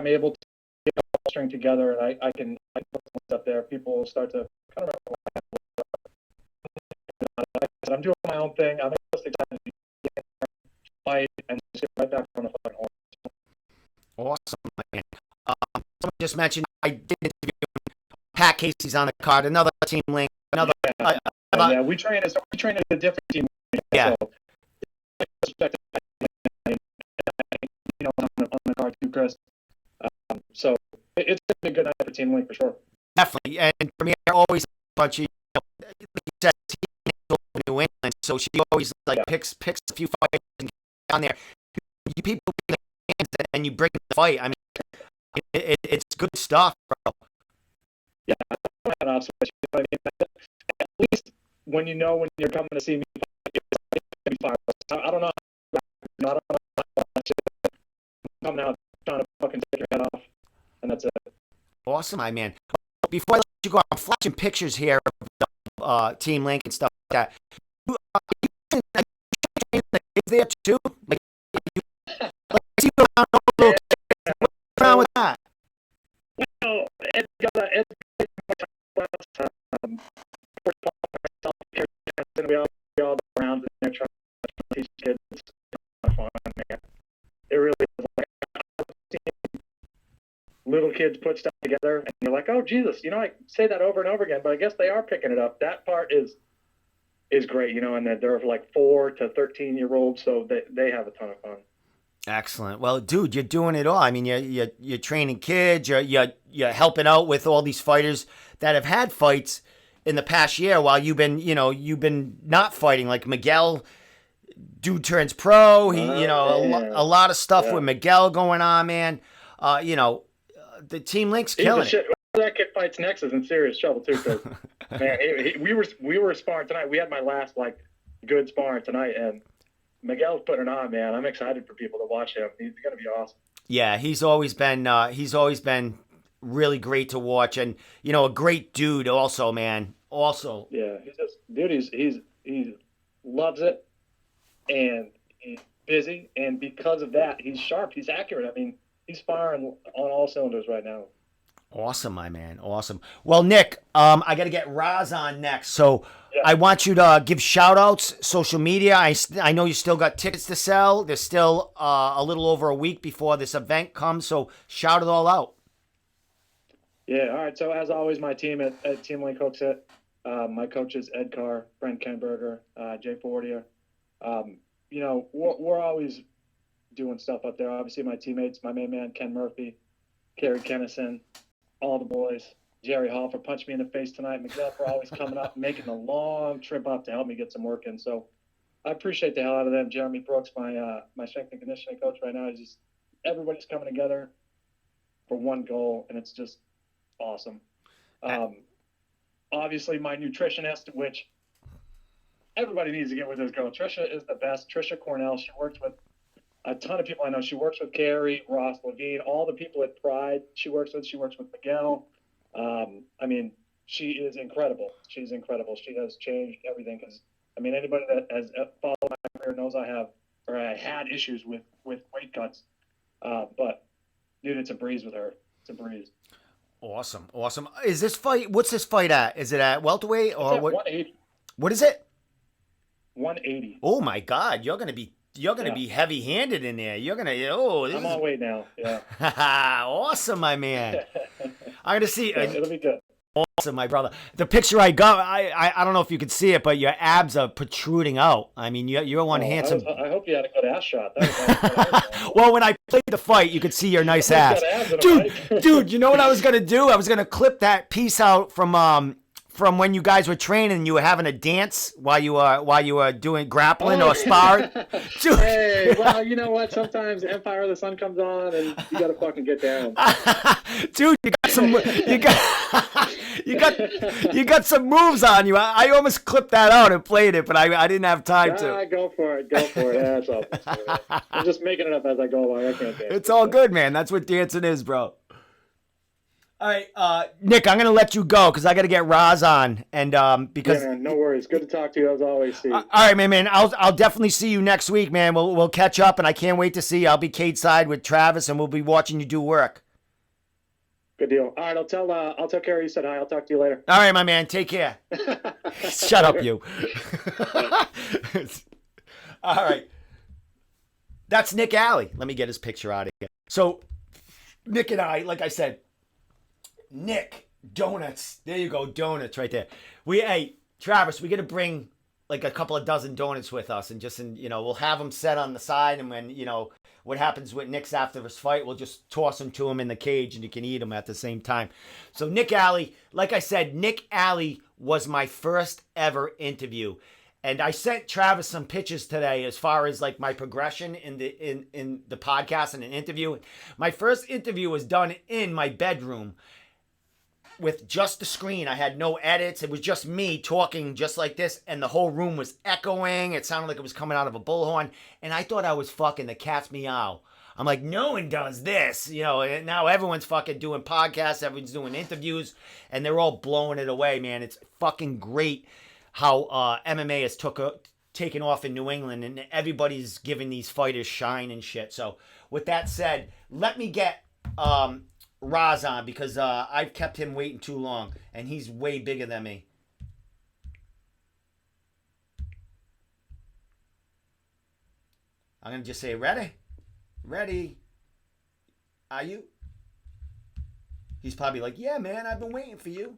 I'm able to get the whole string together and I can put stuff there, people will start to kind of I'm doing my own thing. I'm just excited to fight and just get right back on the fight. Awesome, man. Someone just mentioned I did interview Pat Casey's on the card. Another team link. Another. Yeah, we train as a different team. Yeah. So, on the card too, Chris. So it's gonna be a good night for Team Link for sure. Definitely, and Premier always like you said, New England, so she always picks a few fighters and get down there. You people bring the hands and you bring the fight. I mean, it's good stuff, bro. Yeah, I mean, at least when you know when you're coming to see me, I don't know. I don't know. I'm coming out trying to fucking take your head off, and that's it. Awesome, my man. Before I let you go, I'm flashing pictures here of Team Link and stuff like that. Is there too? Like, I see you around all the little kids. What's wrong with that? Well, it's we all around there trying to teach kids fun, man. It really is like little kids put stuff together and you're like, oh Jesus, I say that over and over again, but I guess they are picking it up. That part is great, and that they're like 4 to 13-year-olds, so they have a ton of fun. Excellent. Well, dude, you're doing it all. I mean, you're training kids. You're helping out with all these fighters that have had fights in the past year while you've been not fighting. Like Miguel, dude turns pro. He, a lot of stuff with Miguel going on, man. The Team Link's killing it. That kid fights next is in serious trouble too. Cause, man, we were sparring tonight. We had my last good sparring tonight, and Miguel's putting it on, man. I'm excited for people to watch him. He's gonna be awesome. Yeah, he's always been really great to watch, and a great dude also, man. Also, yeah, he loves it, and he's busy, and because of that, he's sharp. He's accurate. I mean, he's firing on all cylinders right now. Awesome, my man. Awesome. Well, Nick, I got to get Raz on next. So I want you to give shout outs, social media. I know you still got tickets to sell. There's still a little over a week before this event comes. So shout it all out. Yeah. All right. So as always, my team at Team Link hooks it. My coaches, Ed Carr, Brent Kenberger, Jay Fortier. We're always doing stuff up there. Obviously, my teammates, my main man, Ken Murphy, Kerry Kennison, all the boys, Jerry Hall for punching me in the face tonight, Miguel for always coming up and making the long trip up to help me get some work in. So I appreciate the hell out of them. Jeremy Brooks, my strength and conditioning coach right now, is just everybody's coming together for one goal, and it's just awesome. Obviously, my nutritionist, which everybody needs to get with this girl. Trisha is the best. Trisha Cornell, she works with a ton of people I know. She works with Carrie, Ross Levine, all the people at Pride she works with Miguel. I mean, she is incredible. She's incredible. She has changed everything because, I mean, anybody that has followed my career knows I had issues with weight cuts. But, dude, it's a breeze with her. It's a breeze. Awesome. Is this fight, what's this fight at? Is it at welterweight or what? 180. What is it? 180. Oh, my God. You're going to be heavy-handed in there. You're gonna. I'm on weight now. Yeah. Awesome, my man. I'm gonna see. It'll be good. Awesome, my brother. The picture I got, I don't know if you could see it, but your abs are protruding out. I mean, you're one handsome. I hope you had a good ass shot. Well, when I played the fight, you could see your nice ass. Dude. You know what I was gonna do? I was gonna clip that piece out from when you guys were training, you were having a dance while you were doing grappling or sparring. Dude. Hey, well, you know what? Sometimes Empire of the Sun comes on, and you gotta fucking get down. Dude, you got some moves on you. I almost clipped that out and played it, but I didn't have time to. Go for it. Yeah, that's all. I'm just making it up as I go along. I can't dance. It's all good, man. That's what dancing is, bro. All right, Nick, I'm going to let you go because I got to get Raz on. And because yeah, man, no worries. Good to talk to you as always, Steve. All right, man. I'll definitely see you next week, man. We'll catch up, and I can't wait to see you. I'll be cage side with Travis, and we'll be watching you do work. Good deal. All right, I'll tell Carrie you said hi. I'll talk to you later. All right, my man. Take care. Shut up, you. All right. That's Nick Alley. Let me get his picture out of here. So, Nick and I, like I said, Nick, donuts. There you go, donuts right there. Hey, Travis, we got to bring like a couple of dozen donuts with us and we'll have them set on the side. And when, what happens with Nick's after his fight, we'll just toss them to him in the cage and you can eat them at the same time. So Nick Alley, like I said, Nick Alley was my first ever interview. And I sent Travis some pictures today as far as like my progression in the podcast and an interview. My first interview was done in my bedroom with just the screen. I had no edits. It was just me talking just like this, and the whole room was echoing. It sounded like it was coming out of a bullhorn, and I thought I was fucking the cat's meow. I'm like, no one does this, and now everyone's fucking doing podcasts, everyone's doing interviews, and they're all blowing it away, man. It's fucking great how MMA has taken off in New England, and everybody's giving these fighters shine and shit. So with that said, let me get Raz on, because I've kept him waiting too long, and he's way bigger than me. I'm going to just say, ready? Ready? Are you? He's probably like, yeah, man, I've been waiting for you.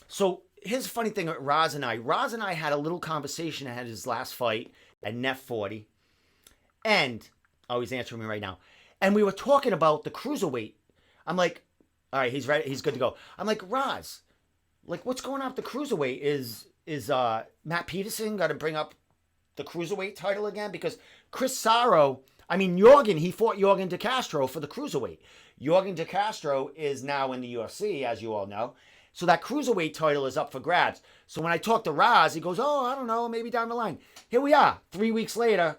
So here's a funny thing with Raz and I. Raz and I had a little conversation ahead of his last fight at NEF 40. And, oh, he's answering me right now. And we were talking about the cruiserweight. I'm like, all right, he's ready. He's good to go. I'm like, Raz, like, what's going on with the cruiserweight? Is Matt Peterson got to bring up the cruiserweight title again? Because Chris Sarro, Jorgen, he fought Jorgen De Castro for the cruiserweight. Jorgen De Castro is now in the UFC, as you all know. So that cruiserweight title is up for grabs. So when I talk to Raz, he goes, oh, I don't know, maybe down the line. Here we are, 3 weeks later,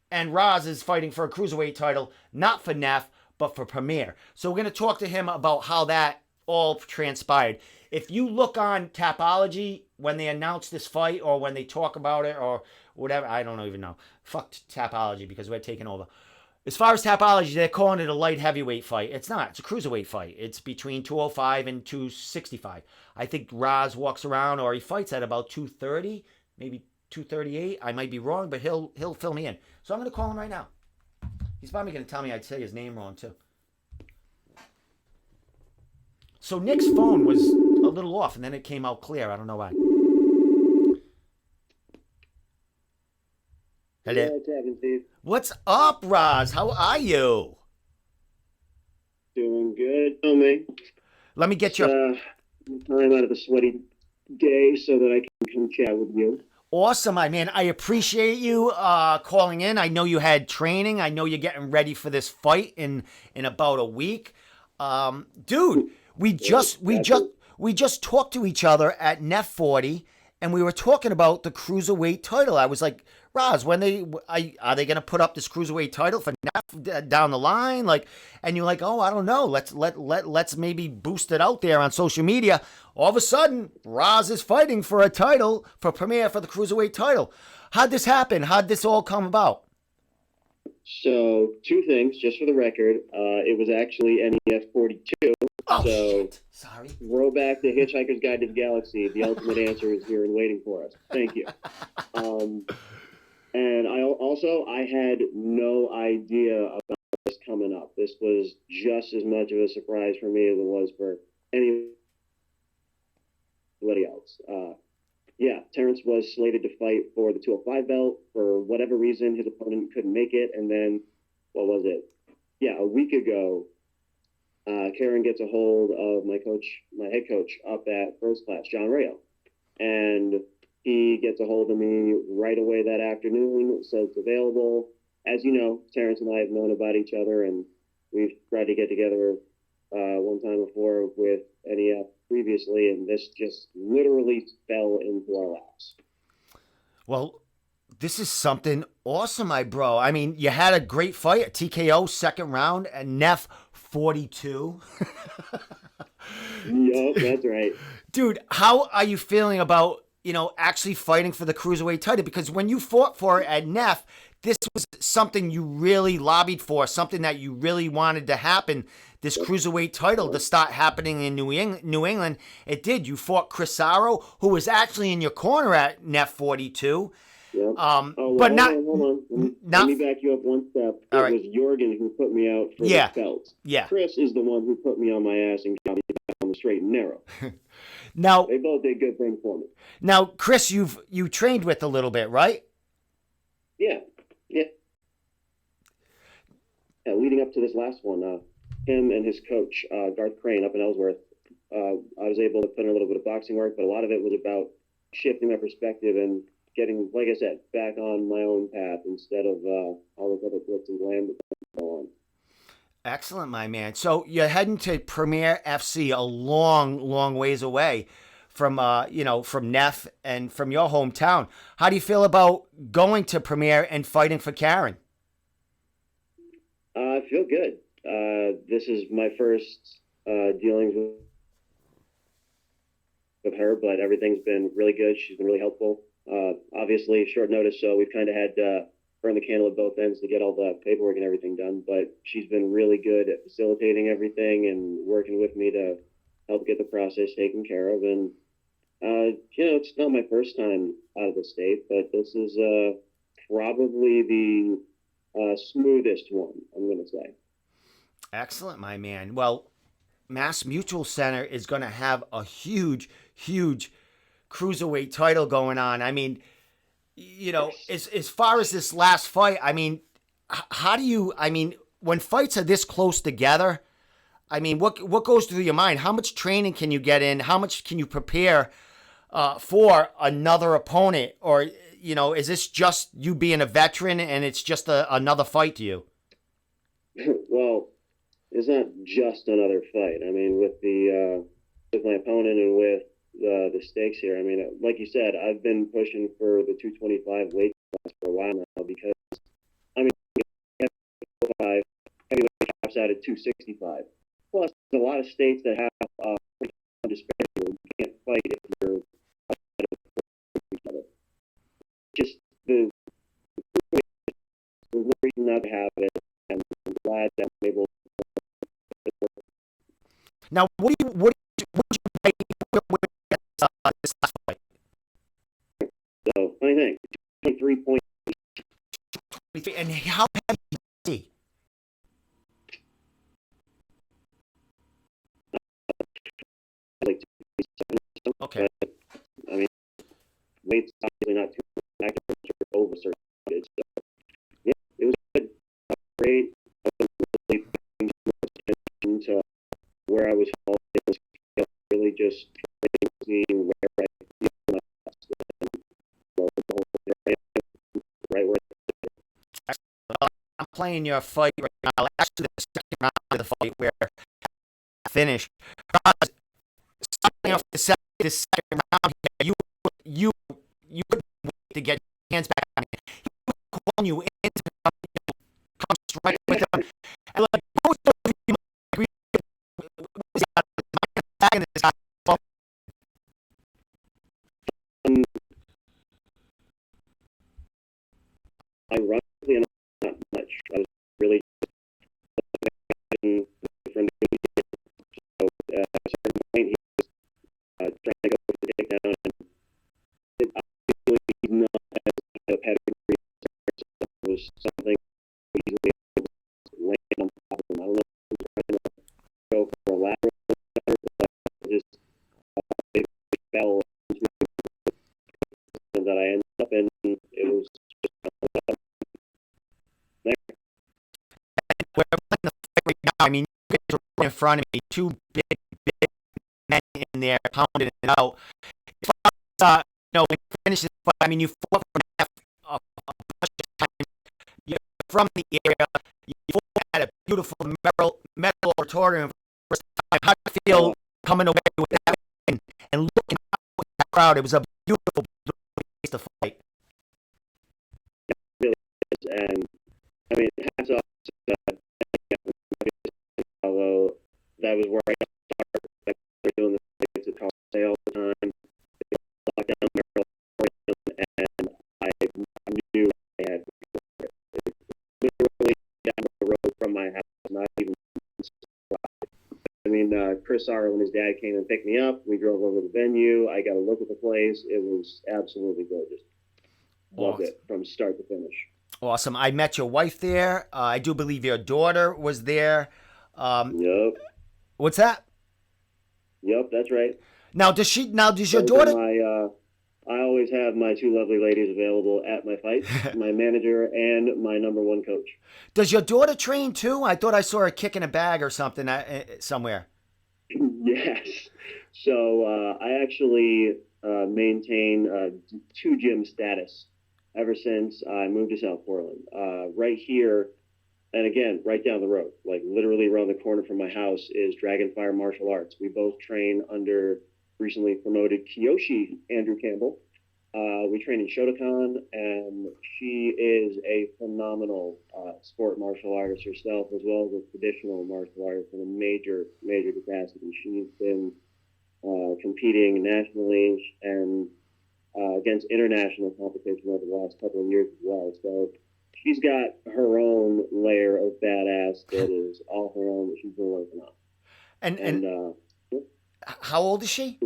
and Raz is fighting for a cruiserweight title, not for NEF, but for Premier. So we're going to talk to him about how that all transpired. If you look on Tapology, when they announce this fight or when they talk about it or whatever, I don't even know. Fuck Tapology, because we're taking over. As far as Tapology, they're calling it a light heavyweight fight. It's not. It's a cruiserweight fight. It's between 205 and 265. I think Raz walks around, or he fights at about 230, maybe 238. I might be wrong, but he'll fill me in. So I'm going to call him right now. He's probably going to tell me I'd say his name wrong, too. So Nick's phone was a little off, and then it came out clear. I don't know why. Hello. Yeah, it's Evan, Steve. What's up, Raz? How are you? Doing good. Oh, me. Let me get your... time out of the sweaty day so that I can come chat with you. Awesome, my man. I appreciate you calling in. I know you had training. I know you're getting ready for this fight in about a week. Dude, we just talked to each other at NEF 40, and we were talking about the cruiserweight title. I was like, Raz, when are they going to put up this cruiserweight title for NEF down the line? Like, and you're like, oh, I don't know. Let's maybe boost it out there on social media. All of a sudden, Raz is fighting for a title for Premier for the cruiserweight title. How'd this happen? How'd this all come about? So, two things, just for the record. It was actually NEF 42. Oh, so, shit. Sorry. Throw back the Hitchhiker's Guide to the Galaxy. The ultimate answer is here and waiting for us. Thank you. And I had no idea about this coming up. This was just as much of a surprise for me as it was for anybody else. Terrence was slated to fight for the 205 belt. For whatever reason, his opponent couldn't make it. And then, what was it? Yeah, a week ago, Karen gets a hold of my head coach up at First Class, John Rayo. And he gets a hold of me right away that afternoon, says it's available. As you know, Terrence and I have known about each other, and we've tried to get together one time before with NEF previously, and this just literally fell into our laps. Well, this is something awesome, my bro. I mean, you had a great fight at TKO second round at NEF 42. Yup, that's right. Dude, how are you feeling about, actually fighting for the cruiserweight title? Because when you fought for it at NEF, this was something you really lobbied for, something that you really wanted to happen. This cruiserweight title to start happening in New England. It did. You fought Chris Sarro, who was actually in your corner at Net 42. Yep. But not. Hold on. Let me back you up one step. It was Jorgen who put me out for the belt. Yeah. Chris is the one who put me on my ass and got me back on the straight and narrow. Now they both did good things for me. Now, Chris, you trained with a little bit, right? Yeah. Leading up to this last one, him and his coach, Garth Crane, up in Ellsworth, I was able to put in a little bit of boxing work, but a lot of it was about shifting my perspective and getting, like I said, back on my own path instead of all this other glitz and glam that's going on. Excellent, my man. So you're heading to Premier FC, a long, long ways away from from Neff and from your hometown. How do you feel about going to Premier and fighting for Karen? I feel good. This is my first dealings with her, but everything's been really good. She's been really helpful. Obviously, short notice, so we've kind of had burn the candle at both ends to get all the paperwork and everything done. But she's been really good at facilitating everything and working with me to help get the process taken care of. And it's not my first time out of the state, but this is probably the smoothest one, I'm going to say. Excellent, my man. Well, Mass Mutual Center is going to have a huge, huge cruiserweight title going on. I mean, as far as this last fight, I mean, how do you, when fights are this close together, I mean, what goes through your mind? How much training can you get in? How much can you prepare for another opponent? Or, is this just you being a veteran and it's just another fight to you? Well, it's not just another fight. I mean, with my opponent and with the stakes here, I mean, like you said, I've been pushing for the 225 weight class for a while now because, heavyweight caps out at 265. Plus, there's a lot of states that have disparity. You can't fight if you're each other. Just there's no reason not to have it, and I'm glad that I'm able. Now, what do you rate this last fight? So, funny thing, 23 points. And how heavy is he? Like, okay. But, I mean, weight's obviously not too accurate or over certain. So, yeah, it was good. Great. I was really paying attention to where I was holding. It was really just seeing where I feel my best and right where. I'm playing your fight right now. Actually, the second round of the fight where I finished. Starting off the second round here, you couldn't wait to get your hands back on it. He was calling you into come straight with him. And like, most of you might agree with this guy. Ironically, not much. I was really from the so at a certain point he was trying to go for the takedown, and it obviously not as a pedigree. It was something easily land on top of him. I don't know if he was trying to go for a lateral, but just it fell that I ended up in. It was just there. We're playing the fight right now. I mean, you guys are in front of me, two big men in there pounding it out. If when you finish this fight, I mean, you fought from a bunch of time. You're from the area. You fought at a beautiful metal auditorium for the first time. How do you feel coming away with that and looking out with that crowd? It was a beautiful place to fight. It really is, and I mean, hats off to although that was where I got started. Like, they're doing the things at Colorado all the time. They locked down Maryland, and I knew I had mean, Chris Sarro and his dad came and picked me up. We drove over to the venue. I got a look at the place. It was absolutely gorgeous. Loved it from start to finish. Awesome. I met your wife there. I do believe your daughter was there. Yep. What's that? Yep, that's right. Now, does your daughter? I always have my two lovely ladies available at my fights, my manager and my number one coach. Does your daughter train too? I thought I saw her kicking a bag or something somewhere. Yes. So I actually maintain two gym status ever since I moved to South Portland. Right here, and again, right down the road, like literally around the corner from my house, is Dragonfire Martial Arts. We both train under recently promoted Kiyoshi Andrew Campbell. We train in Shotokan, and she is a phenomenal sport martial artist herself, as well as a traditional martial artist in a major capacity. She's been competing nationally and against international competition over the last couple of years as well. So she's got her own layer of badass that is all her own that she's been working on. And how old is she?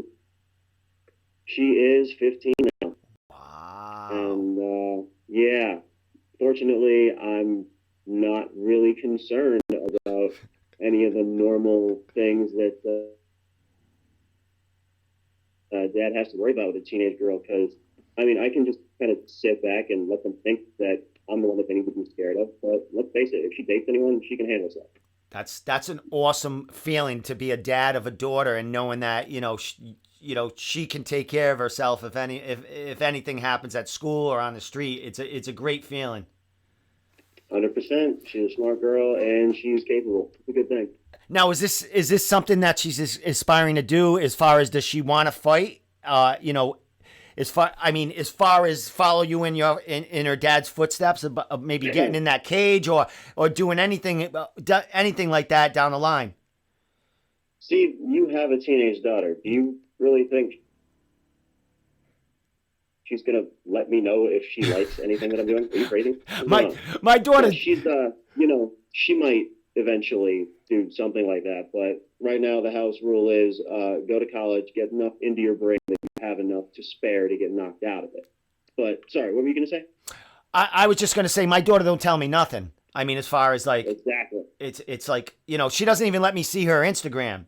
She is 15 now. Wow. And yeah, fortunately, I'm not really concerned about any of the normal things that dad has to worry about with a teenage girl, because I mean, I can just kind of sit back and let them think that I'm the one that they need to be scared of. But let's face it, if she dates anyone, she can handle herself. That's an awesome feeling to be a dad of a daughter and knowing that she can take care of herself if anything happens at school or on the street. It's a great feeling. 100%. She's a smart girl and she's capable. It's a good thing. Now, is this something that she's aspiring to do? As far as, does she want to fight? As far as follow you in her dad's footsteps, maybe getting in that cage or doing anything like that down the line. See, you have a teenage daughter. Do you really think she's gonna let me know if she likes anything that I'm doing? Are you crazy? My daughter. She's she might eventually do something like that, but right now the house rule is go to college, get enough into your brain that you have enough to spare to get knocked out of it. But sorry, what were you gonna say? I was just gonna say my daughter don't tell me nothing. I mean, as far as like, exactly, it's like, she doesn't even let me see her Instagram.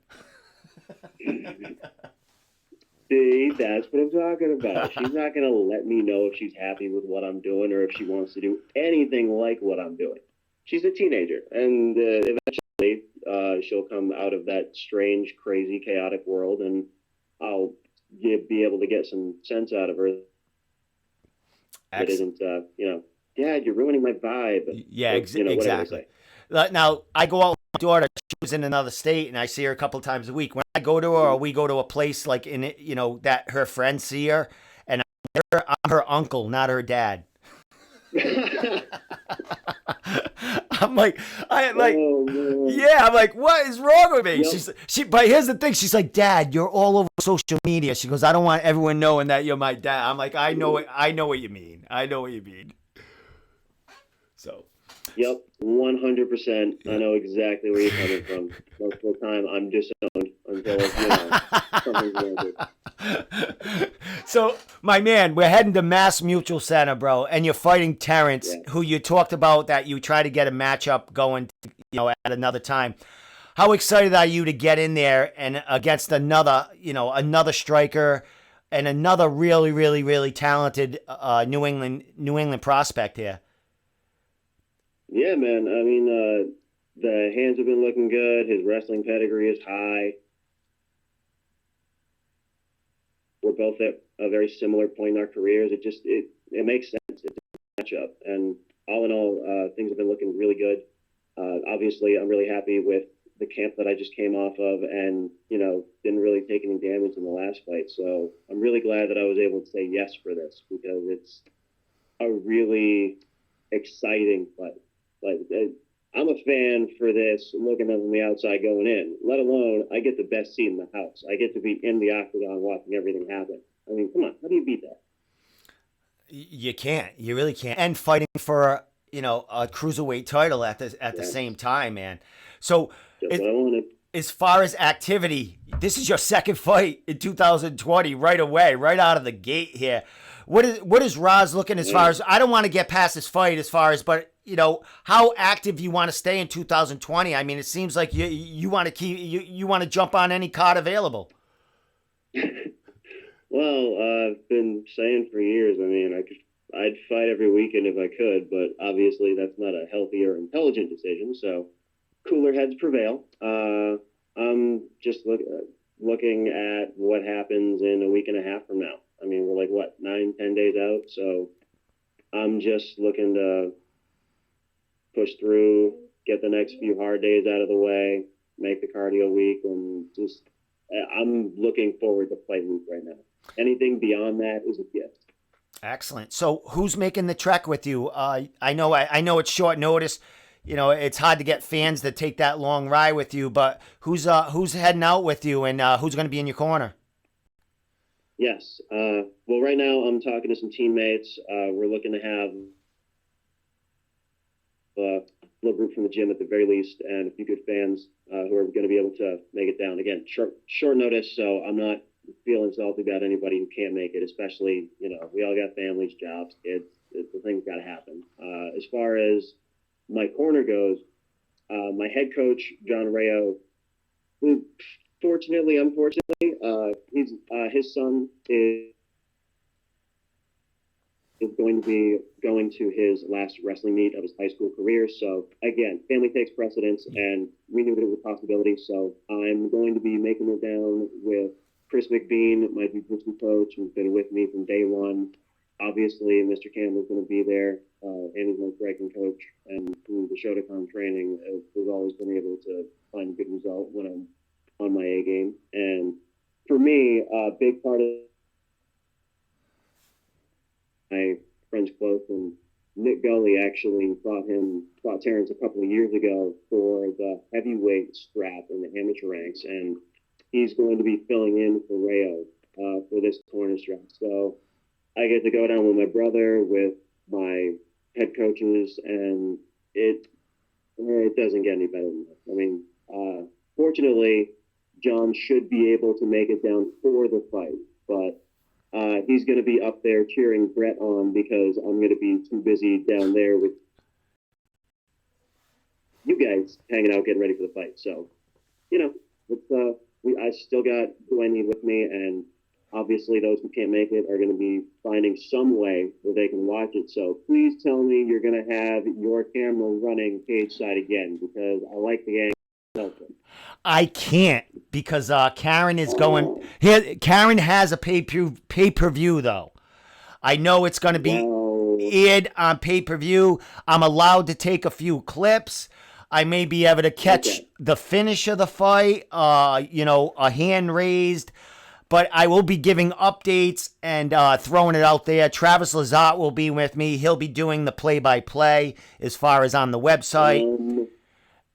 See, that's what I'm talking about. She's not gonna let me know if she's happy with what I'm doing or if she wants to do anything like what I'm doing. She's a teenager, and eventually she'll come out of that strange, crazy, chaotic world, and I'll be able to get some sense out of her. It isn't, Dad, you're ruining my vibe. Yeah, exactly. Now, I go out with my daughter. She was in another state, and I see her a couple times a week. When I go to her, or we go to a place like in it, that her friends see her, and I'm her uncle, not her dad. I'm like, I'm like, what is wrong with me? Yep. But here's the thing. She's like, Dad, you're all over social media. She goes, I don't want everyone knowing that you're my dad. I'm like, I know it. I know what you mean. So. Yep, 100%. I know exactly where you're coming from. Most of the time, I'm disowned until something's going to. So, my man, we're heading to Mass Mutual Center, bro, and you're fighting Terrence, who you talked about that you try to get a matchup going, at another time. How excited are you to get in there and against another striker and another really, really, really talented New England prospect here? Yeah, man. I mean, the hands have been looking good. His wrestling pedigree is high. We're both at a very similar point in our careers. It makes sense. It's a matchup. And all in all, things have been looking really good. Obviously, I'm really happy with the camp that I just came off of and, didn't really take any damage in the last fight. So I'm really glad that I was able to say yes for this, because it's a really exciting fight. Like, I'm a fan for this, looking at it from the outside going in, let alone I get the best seat in the house. I get to be in the octagon watching everything happen. I mean, come on, how do you beat that? You can't. You really can't. And fighting for, a cruiserweight title at the same time, man. So Just what I wanted. as far as activity, this is your second fight in 2020 right away, right out of the gate here. What is Roz looking as far as, I don't want to get past this fight as far as, but how active you want to stay in 2020? I mean, it seems like you want to you want to jump on any card available. Well, I've been saying for years, I mean, I'd fight every weekend if I could, but obviously that's not a healthy or intelligent decision. So cooler heads prevail. I'm just looking at what happens in a week and a half from now. I mean, we're like, what, 9-10 days out? So I'm just looking to push through, get the next few hard days out of the way, make the cardio week, and just, I'm looking forward to fight week right now. Anything beyond that is a gift. Excellent. So who's making the trek with you? I know it's short notice. It's hard to get fans to take that long ride with you, but who's heading out with you, and who's going to be in your corner? Yes. Well, right now I'm talking to some teammates. We're looking to have a little group from the gym at the very least, and a few good fans who are going to be able to make it down. Again, short notice, so I'm not feeling salty about anybody who can't make it, especially, we all got families, jobs, kids. The thing's got to happen. As far as my corner goes, my head coach, John Rayo, who unfortunately, his son is going to be going to his last wrestling meet of his high school career. So again, family takes precedence, and we knew that it was a possibility. So I'm going to be making it down with Chris McBean, my jiu-jitsu coach, who's been with me from day one. Obviously, Mr. Campbell's going to be there, and he's my striking coach, and through the Shotokan training, has always been able to find a good result when I'm on my A game. And for me, a big part of my friends close, and Nick Gully actually fought Terrence a couple of years ago for the heavyweight strap in the amateur ranks, and he's going to be filling in for Rayo for this corner strap. So I get to go down with my brother, with my head coaches, and it doesn't get any better than that. I mean, fortunately, John should be able to make it down for the fight, but he's going to be up there cheering Brett on because I'm going to be too busy down there with you guys hanging out, getting ready for the fight. So, I still got who I need with me, and obviously those who can't make it are going to be finding some way where they can watch it. So please tell me you're going to have your camera running cage side again, because I like the angle. I can't, because Karen is going. Karen has a pay-per-view though. I know it's going to be aired on pay-per-view. I'm allowed to take a few clips. I may be able to catch the finish of the fight. A hand raised. But I will be giving updates and throwing it out there. Travis Lazat will be with me. He'll be doing the play-by-play as far as on the website.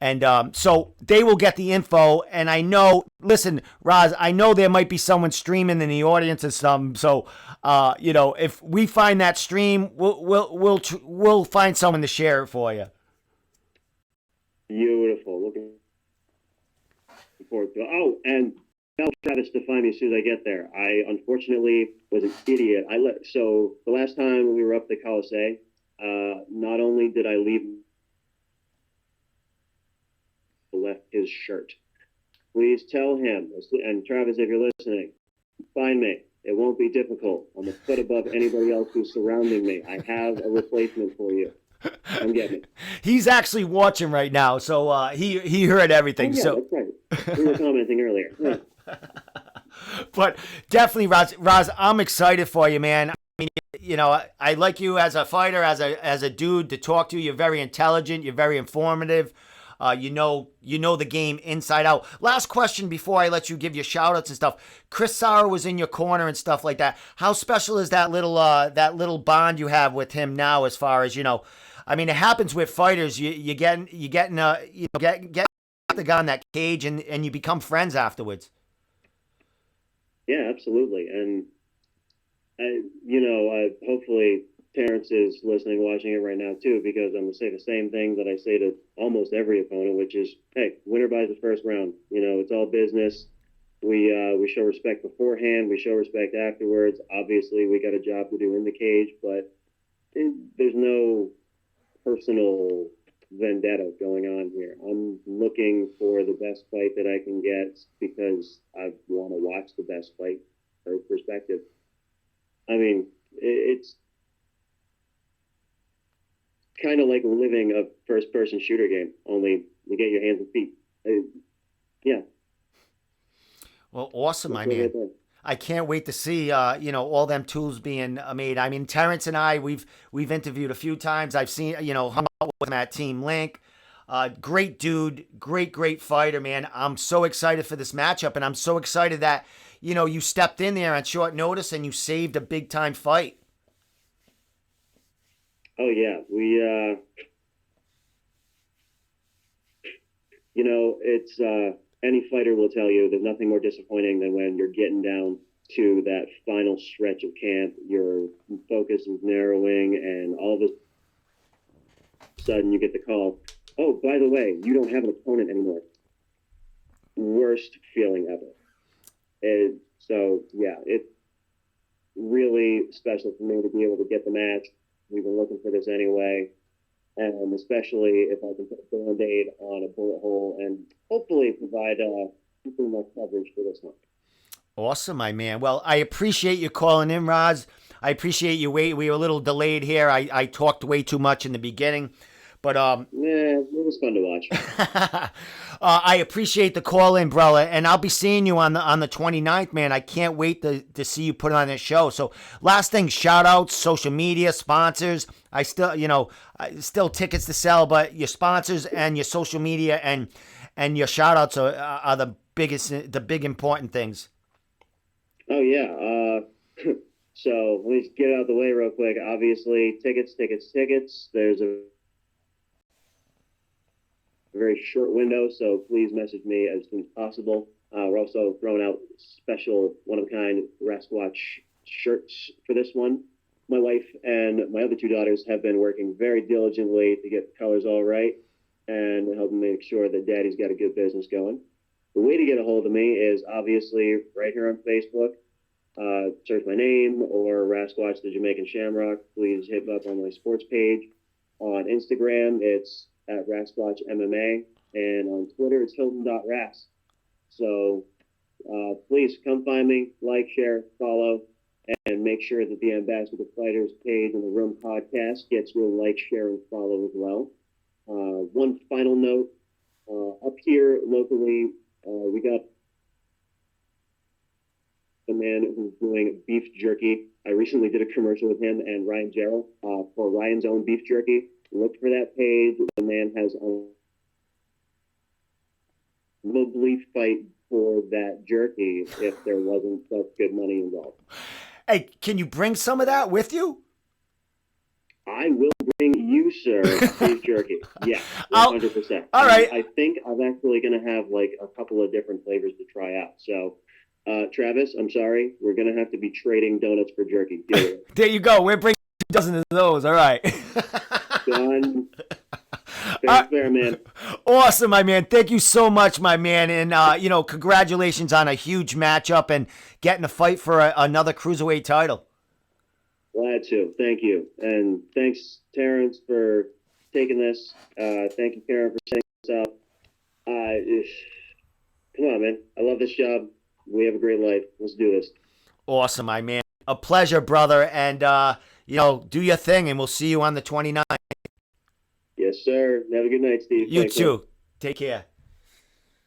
And so they will get the info. And I know, listen, Roz, I know there might be someone streaming in the audience or something. So, if we find that stream, we'll find someone to share it for you. Beautiful. Looking forward to it. Oh, and tell Travis to find me as soon as I get there. I unfortunately was an idiot. So the last time we were up at the Colisée, not only did I leave, left his shirt. Please tell him, and Travis, if you're listening, find me. It won't be difficult. I'm a foot above anybody else who's surrounding me. I have a replacement for you. Come get me. He's actually watching right now, so he heard everything. Oh, yeah, so that's right. We were commenting earlier. Yeah. But definitely, Roz, I'm excited for you, man. I mean, I like you as a fighter, as a dude to talk to. You're very intelligent. You're very informative. You know the game inside out. Last question before I let you give your shout outs and stuff. Chris Sauer was in your corner and stuff like that. How special is that little bond you have with him now? As far as I mean, it happens with fighters. You get the guy in that cage and you become friends afterwards. Yeah, absolutely. And hopefully Terrence is listening, watching it right now too, because I'm gonna say the same thing that I say to almost every opponent, which is, hey, winner buys the first round. You know, it's all business. We show respect beforehand. We show respect afterwards. Obviously, we got a job to do in the cage, but there's no personal vendetta going on here. I'm looking for the best fight that I can get because I want to watch the best fight from perspective. I mean, it's kind of like living a first-person shooter game, only you get your hands and feet. Yeah. Well, awesome, my man. I can't wait to see, all them tools being made. I mean, Terrence and I, we've interviewed a few times. I've seen, hung out with him at Team Link. Great dude, great fighter, man. I'm so excited for this matchup, and I'm so excited that, you stepped in there on short notice and you saved a big-time fight. Oh, yeah. It's any fighter will tell you there's nothing more disappointing than when you're getting down to that final stretch of camp, your focus is narrowing, and all of a sudden you get the call, oh, by the way, you don't have an opponent anymore. Worst feeling ever. And so, yeah, it's really special for me to be able to get the match. We've been looking for this anyway. And especially if I can put a Band-Aid on a bullet hole and hopefully provide something more coverage for this one. Awesome, my man. Well, I appreciate you calling in, Roz. I appreciate you waiting. We were a little delayed here. I talked way too much in the beginning. But it was fun to watch. I appreciate the call in, brother, and I'll be seeing you on the 29th, man. I can't wait to see you put on this show. So last thing, shout outs, social media, sponsors. I still tickets to sell, but your sponsors and your social media and your shout outs are the big important things. Oh yeah. So let me just get it out of the way real quick. Obviously, tickets. There's a very short window, so please message me as soon as possible. We're also throwing out special one-of-a-kind Rasquatch shirts for this one. My wife and my other two daughters have been working very diligently to get the colors all right and helping make sure that Daddy's got a good business going. The way to get a hold of me is obviously right here on Facebook. Search my name or Rasquatch the Jamaican Shamrock. Please hit me up on my sports page. On Instagram, it's at Rasquatch MMA, and on Twitter, it's Hylton.Ras. So please come find me, like, share, follow, and make sure that the Ambassador Fighters page and the Room podcast gets your like, share, and follow as well. One final note, up here locally, we got a man who's doing beef jerky. I recently did a commercial with him and Ryan Jarrell for Ryan's Own Beef Jerky. Look for that page. The man has a lovely fight for that jerky if there wasn't such good money involved. Hey, can you bring some of that with you? I will bring you, sir, beef jerky. Yeah, 100%. All right. I think I'm actually going to have like a couple of different flavors to try out. So, Travis, I'm sorry. We're going to have to be trading donuts for jerky. There you go. We're bringing a dozen of those. All right. Done. Fair, man. Awesome, my man. Thank you so much, my man. And, congratulations on a huge matchup and getting a fight for another cruiserweight title. Glad to. Thank you. And thanks, Terrence, for taking this. Thank you, Karen, for setting this up. Come on, man. I love this job. We have a great life. Let's do this. Awesome, my man. A pleasure, brother. And, do your thing, and we'll see you on the 29th. Yes, sir. Have a good night, Steve. You too. Man. Take care.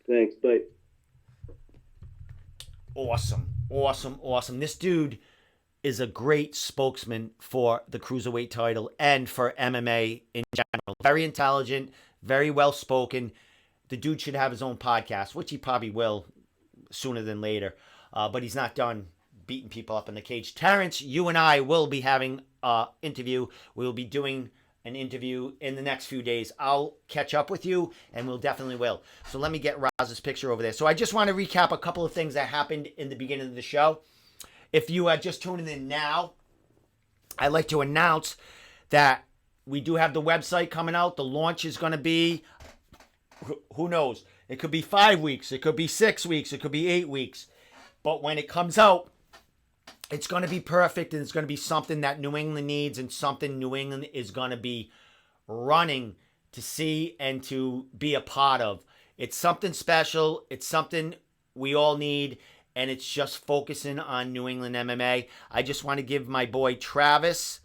Thanks. Bye. Awesome. This dude is a great spokesman for the cruiserweight title and for MMA in general. Very intelligent, very well spoken. The dude should have his own podcast, which he probably will sooner than later. But he's not done beating people up in the cage. Terrence, you and I will be having an interview. We'll be doing an interview in the next few days. I'll catch up with you, and we'll definitely will. So let me get Roz's picture over there. So I just want to recap a couple of things that happened in the beginning of the show. If you are just tuning in now, I'd like to announce that we do have the website coming out. The launch is going to be, who knows? It could be 5 weeks. It could be 6 weeks. It could be 8 weeks. But when it comes out, it's going to be perfect, and it's going to be something that New England needs and something New England is going to be running to see and to be a part of. It's something special. It's something we all need, and it's just focusing on New England MMA. I just want to give my boy Travis,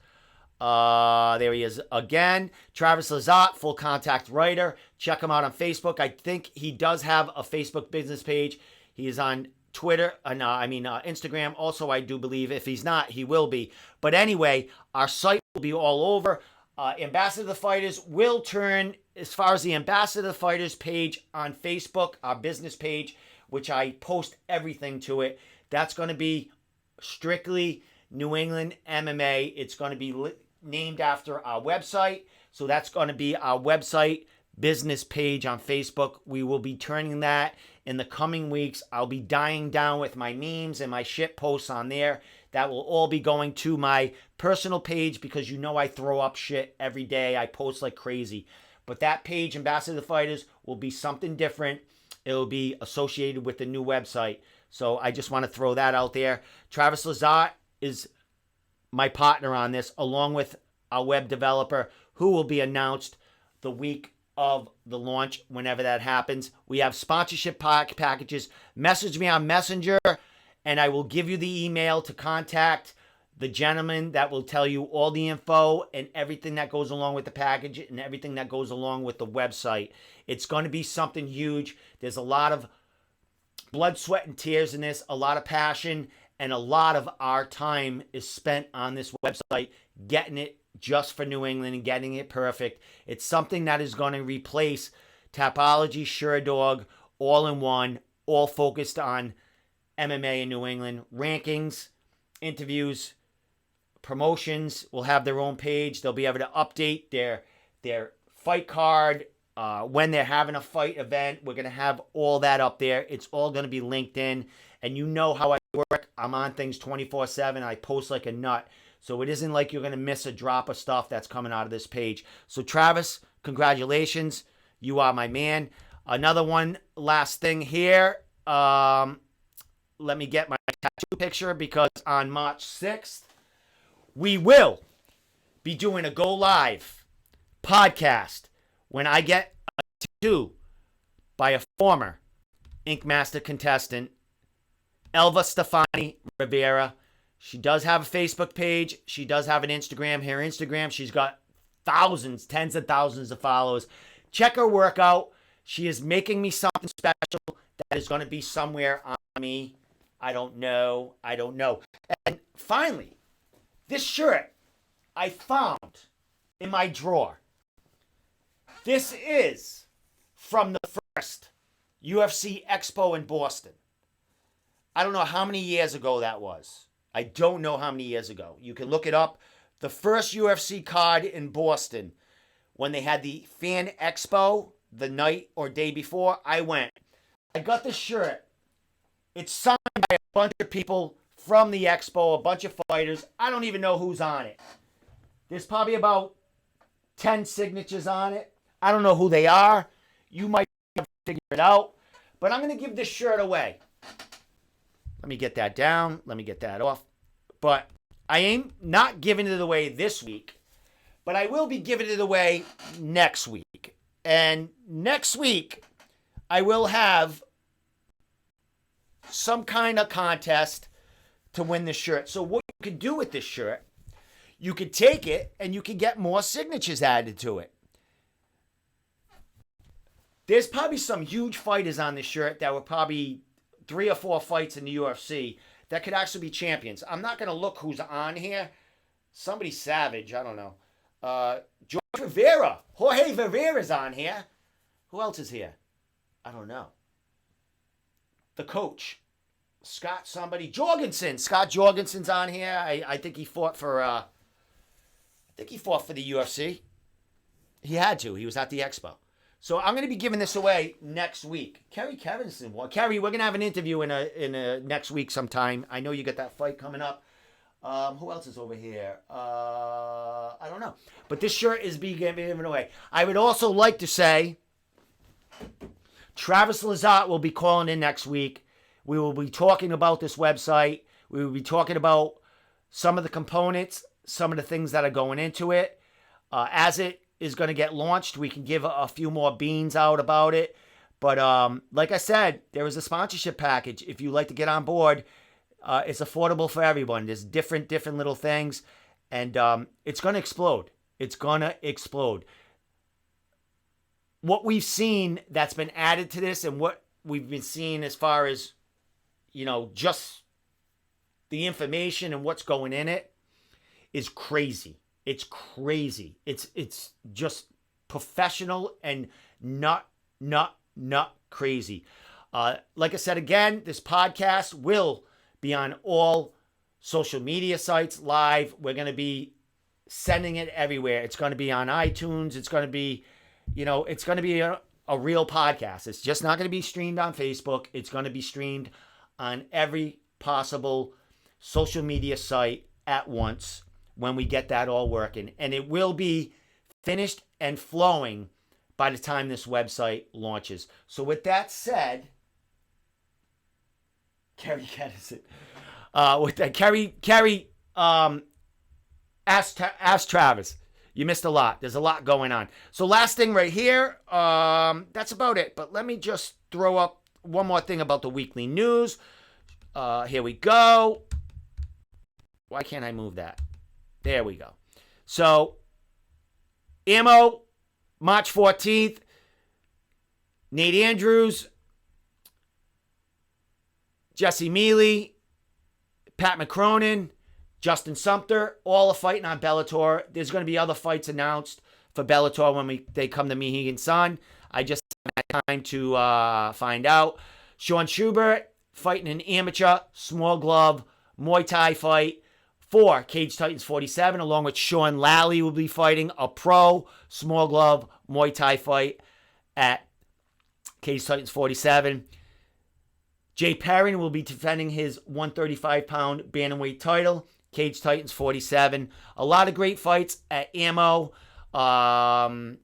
there he is again, Travis Lazat, Full Contact Writer. Check him out on Facebook. I think he does have a Facebook business page. He is on Twitter, Instagram. Also, I do believe if he's not, he will be. But anyway, our site will be all over. Ambassador of the Fighters will turn, as far as the Ambassador of the Fighters page on Facebook, our business page, which I post everything to it. That's going to be strictly New England MMA. It's going to be named after our website. So that's going to be our website business page on Facebook. We will be turning that in the coming weeks. I'll be dying down with my memes and my shit posts on there. That will all be going to my personal page because you know I throw up shit every day. I post like crazy. But that page, Ambassador of the Fighters, will be something different. It'll be associated with the new website. So I just want to throw that out there. Travis Lazat is my partner on this, along with our web developer, who will be announced the week of the launch, whenever that happens. We have sponsorship packages. Message me on Messenger, and I will give you the email to contact the gentleman that will tell you all the info and everything that goes along with the package and everything that goes along with the website. It's going to be something huge. There's a lot of blood, sweat, and tears in this, a lot of passion, and a lot of our time is spent on this website, getting it just for New England and getting it perfect. It's something that is going to replace Tapology, SureDog, all in one, all focused on MMA in New England. Rankings, interviews, promotions will have their own page. They'll be able to update their fight card, when they're having a fight event. We're going to have all that up there. It's all going to be linked in. And you know how I work. I'm on things 24/7. I post like a nut. So it isn't like you're going to miss a drop of stuff that's coming out of this page. So Travis, congratulations. You are my man. Another one, last thing here. Let me get my tattoo picture, because on March 6th, we will be doing a Go Live podcast when I get a tattoo by a former Ink Master contestant, Elva Stefani Rivera. She does have a Facebook page. She does have an Instagram. Her Instagram, she's got thousands, tens of thousands of followers. Check her work out. She is making me something special that is going to be somewhere on me. I don't know. And finally, this shirt I found in my drawer. This is from the first UFC Expo in Boston. I don't know how many years ago that was. I don't know how many years ago. You can look it up. The first UFC card in Boston, when they had the Fan Expo the night or day before, I went. I got this shirt. It's signed by a bunch of people from the Expo, a bunch of fighters. I don't even know who's on it. There's probably about 10 signatures on it. I don't know who they are. You might figure it out. But I'm going to give this shirt away. Let me get that down. Let me get that off. But I am not giving it away this week. But I will be giving it away next week. And next week, I will have some kind of contest to win the shirt. So what you could do with this shirt, you could take it and you could get more signatures added to it. There's probably some huge fighters on this shirt that were probably 3 or 4 fights in the UFC that could actually be champions. I'm not going to look who's on here. Somebody savage, I don't know. George Rivera. Jorge Rivera's on here. Who else is here? I don't know. The coach. Scott somebody. Jorgensen. Scott Jorgensen's on here. I think he fought for the UFC. He had to. He was at the Expo. So I'm going to be giving this away next week. Kerry Kevinson. Well, Kerry, we're going to have an interview in a next week sometime. I know you got that fight coming up. Who else is over here? I don't know. But this shirt is being given away. I would also like to say Travis Lazat will be calling in next week. We will be talking about this website. We will be talking about some of the components, some of the things that are going into it. As it is going to get launched, we can give a few more beans out about it. But like I said, there is a sponsorship package. If you like to get on board, it's affordable for everyone. There's different little things, and it's going to explode. It's going to explode. What we've seen that's been added to this, and what we've been seeing as far as, just the information and what's going in it, is crazy. It's crazy. It's just professional and not crazy. Like I said again, this podcast will be on all social media sites live. We're going to be sending it everywhere. It's going to be on iTunes. It's going to be, it's going to be a real podcast. It's just not going to be streamed on Facebook. It's going to be streamed on every possible social media site at once when we get that all working. And it will be finished and flowing by the time this website launches. So with that said, Kerry Kennison. With that, Kerry, ask Travis. You missed a lot. There's a lot going on. So last thing right here, that's about it. But let me just throw up one more thing about the weekly news. Here we go. Why can't I move that? There we go. So, ammo, March 14th. Nate Andrews, Jesse Mealy, Pat McCronin, Justin Sumter, all are fighting on Bellator. There's going to be other fights announced for Bellator when they come to Mohegan Sun. I just haven't had time to find out. Sean Schubert fighting an amateur small glove Muay Thai fight for Cage Titans 47, along with Sean Lally will be fighting a pro small glove Muay Thai fight at Cage Titans 47. Jay Perrin will be defending his 135-pound bantamweight title, Cage Titans 47. A lot of great fights at Ammo. Carrie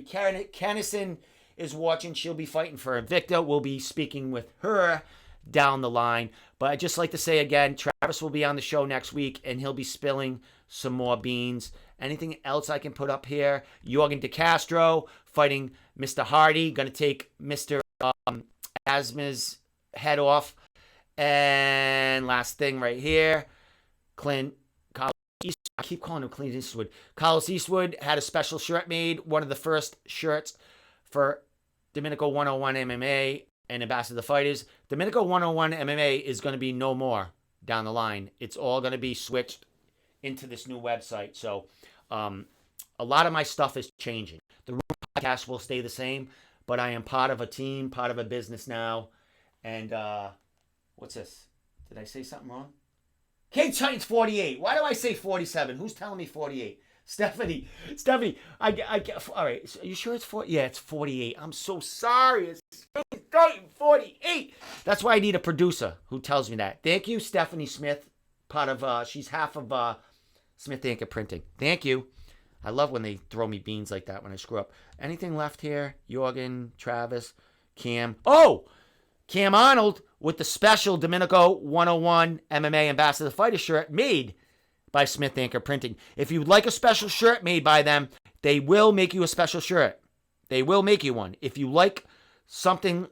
Kennison is watching. She'll be fighting for Invicta. We'll be speaking with her down the line. But I'd just like to say again, Travis will be on the show next week, and he'll be spilling some more beans. Anything else I can put up here? Jorgen De Castro fighting Mr. Hardy. Going to take Mr. Asma's head off. And last thing right here, Carlos Eastwood. I keep calling him Clint Eastwood. Carlos Eastwood had a special shirt made, one of the first shirts for Domenico 101 MMA and Ambassador Fighters. Domenico 101 MMA is going to be no more down the line. It's all going to be switched into this new website. So a lot of my stuff is changing. The Room podcast will stay the same, but I am part of a team, part of a business now. And what's this? Did I say something wrong? Cage Titans 48. Why do I say 47? Who's telling me 48? Stephanie, all right. So are you sure it's 40? Yeah, it's 48. I'm so sorry. It's 48. That's why I need a producer who tells me that. Thank you, Stephanie Smith. Part of, she's half of Smith Ink and Printing. Thank you. I love when they throw me beans like that when I screw up. Anything left here? Jorgen, Travis, Cam. Oh! Cam Arnold with the special Domenico 101 MMA Ambassador Fighter shirt made by Smith Anchor Printing. If you would like a special shirt made by them, they will make you a special shirt. They will make you one. If you like something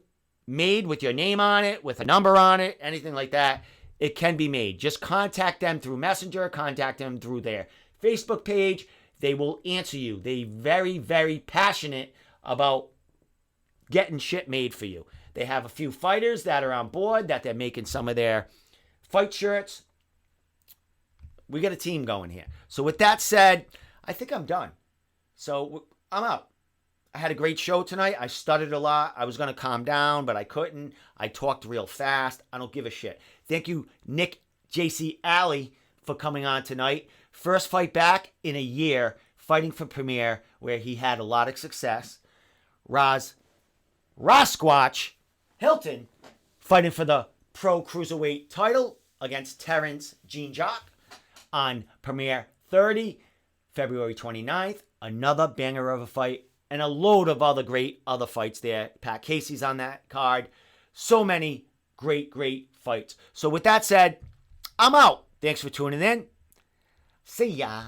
made with your name on it, with a number on it, anything like that, it can be made. Just contact them through Messenger, contact them through their Facebook page. They will answer you. They're very, very passionate about getting shit made for you. They have a few fighters that are on board, that they're making some of their fight shirts. We got a team going here. So with that said, I think I'm done. So I'm out. I had a great show tonight. I stuttered a lot. I was going to calm down, but I couldn't. I talked real fast. I don't give a shit. Thank you, Nick JC Alley, for coming on tonight. First fight back in a year, fighting for Premier, where he had a lot of success. Rosquatch Hylton fighting for the Pro Cruiserweight title against Terrence Jean Jacques on Premiere 30, February 29th. Another banger of a fight and a load of other great other fights there. Pat Casey's on that card. So many great fights. So with that said, I'm out. Thanks for tuning in. See ya.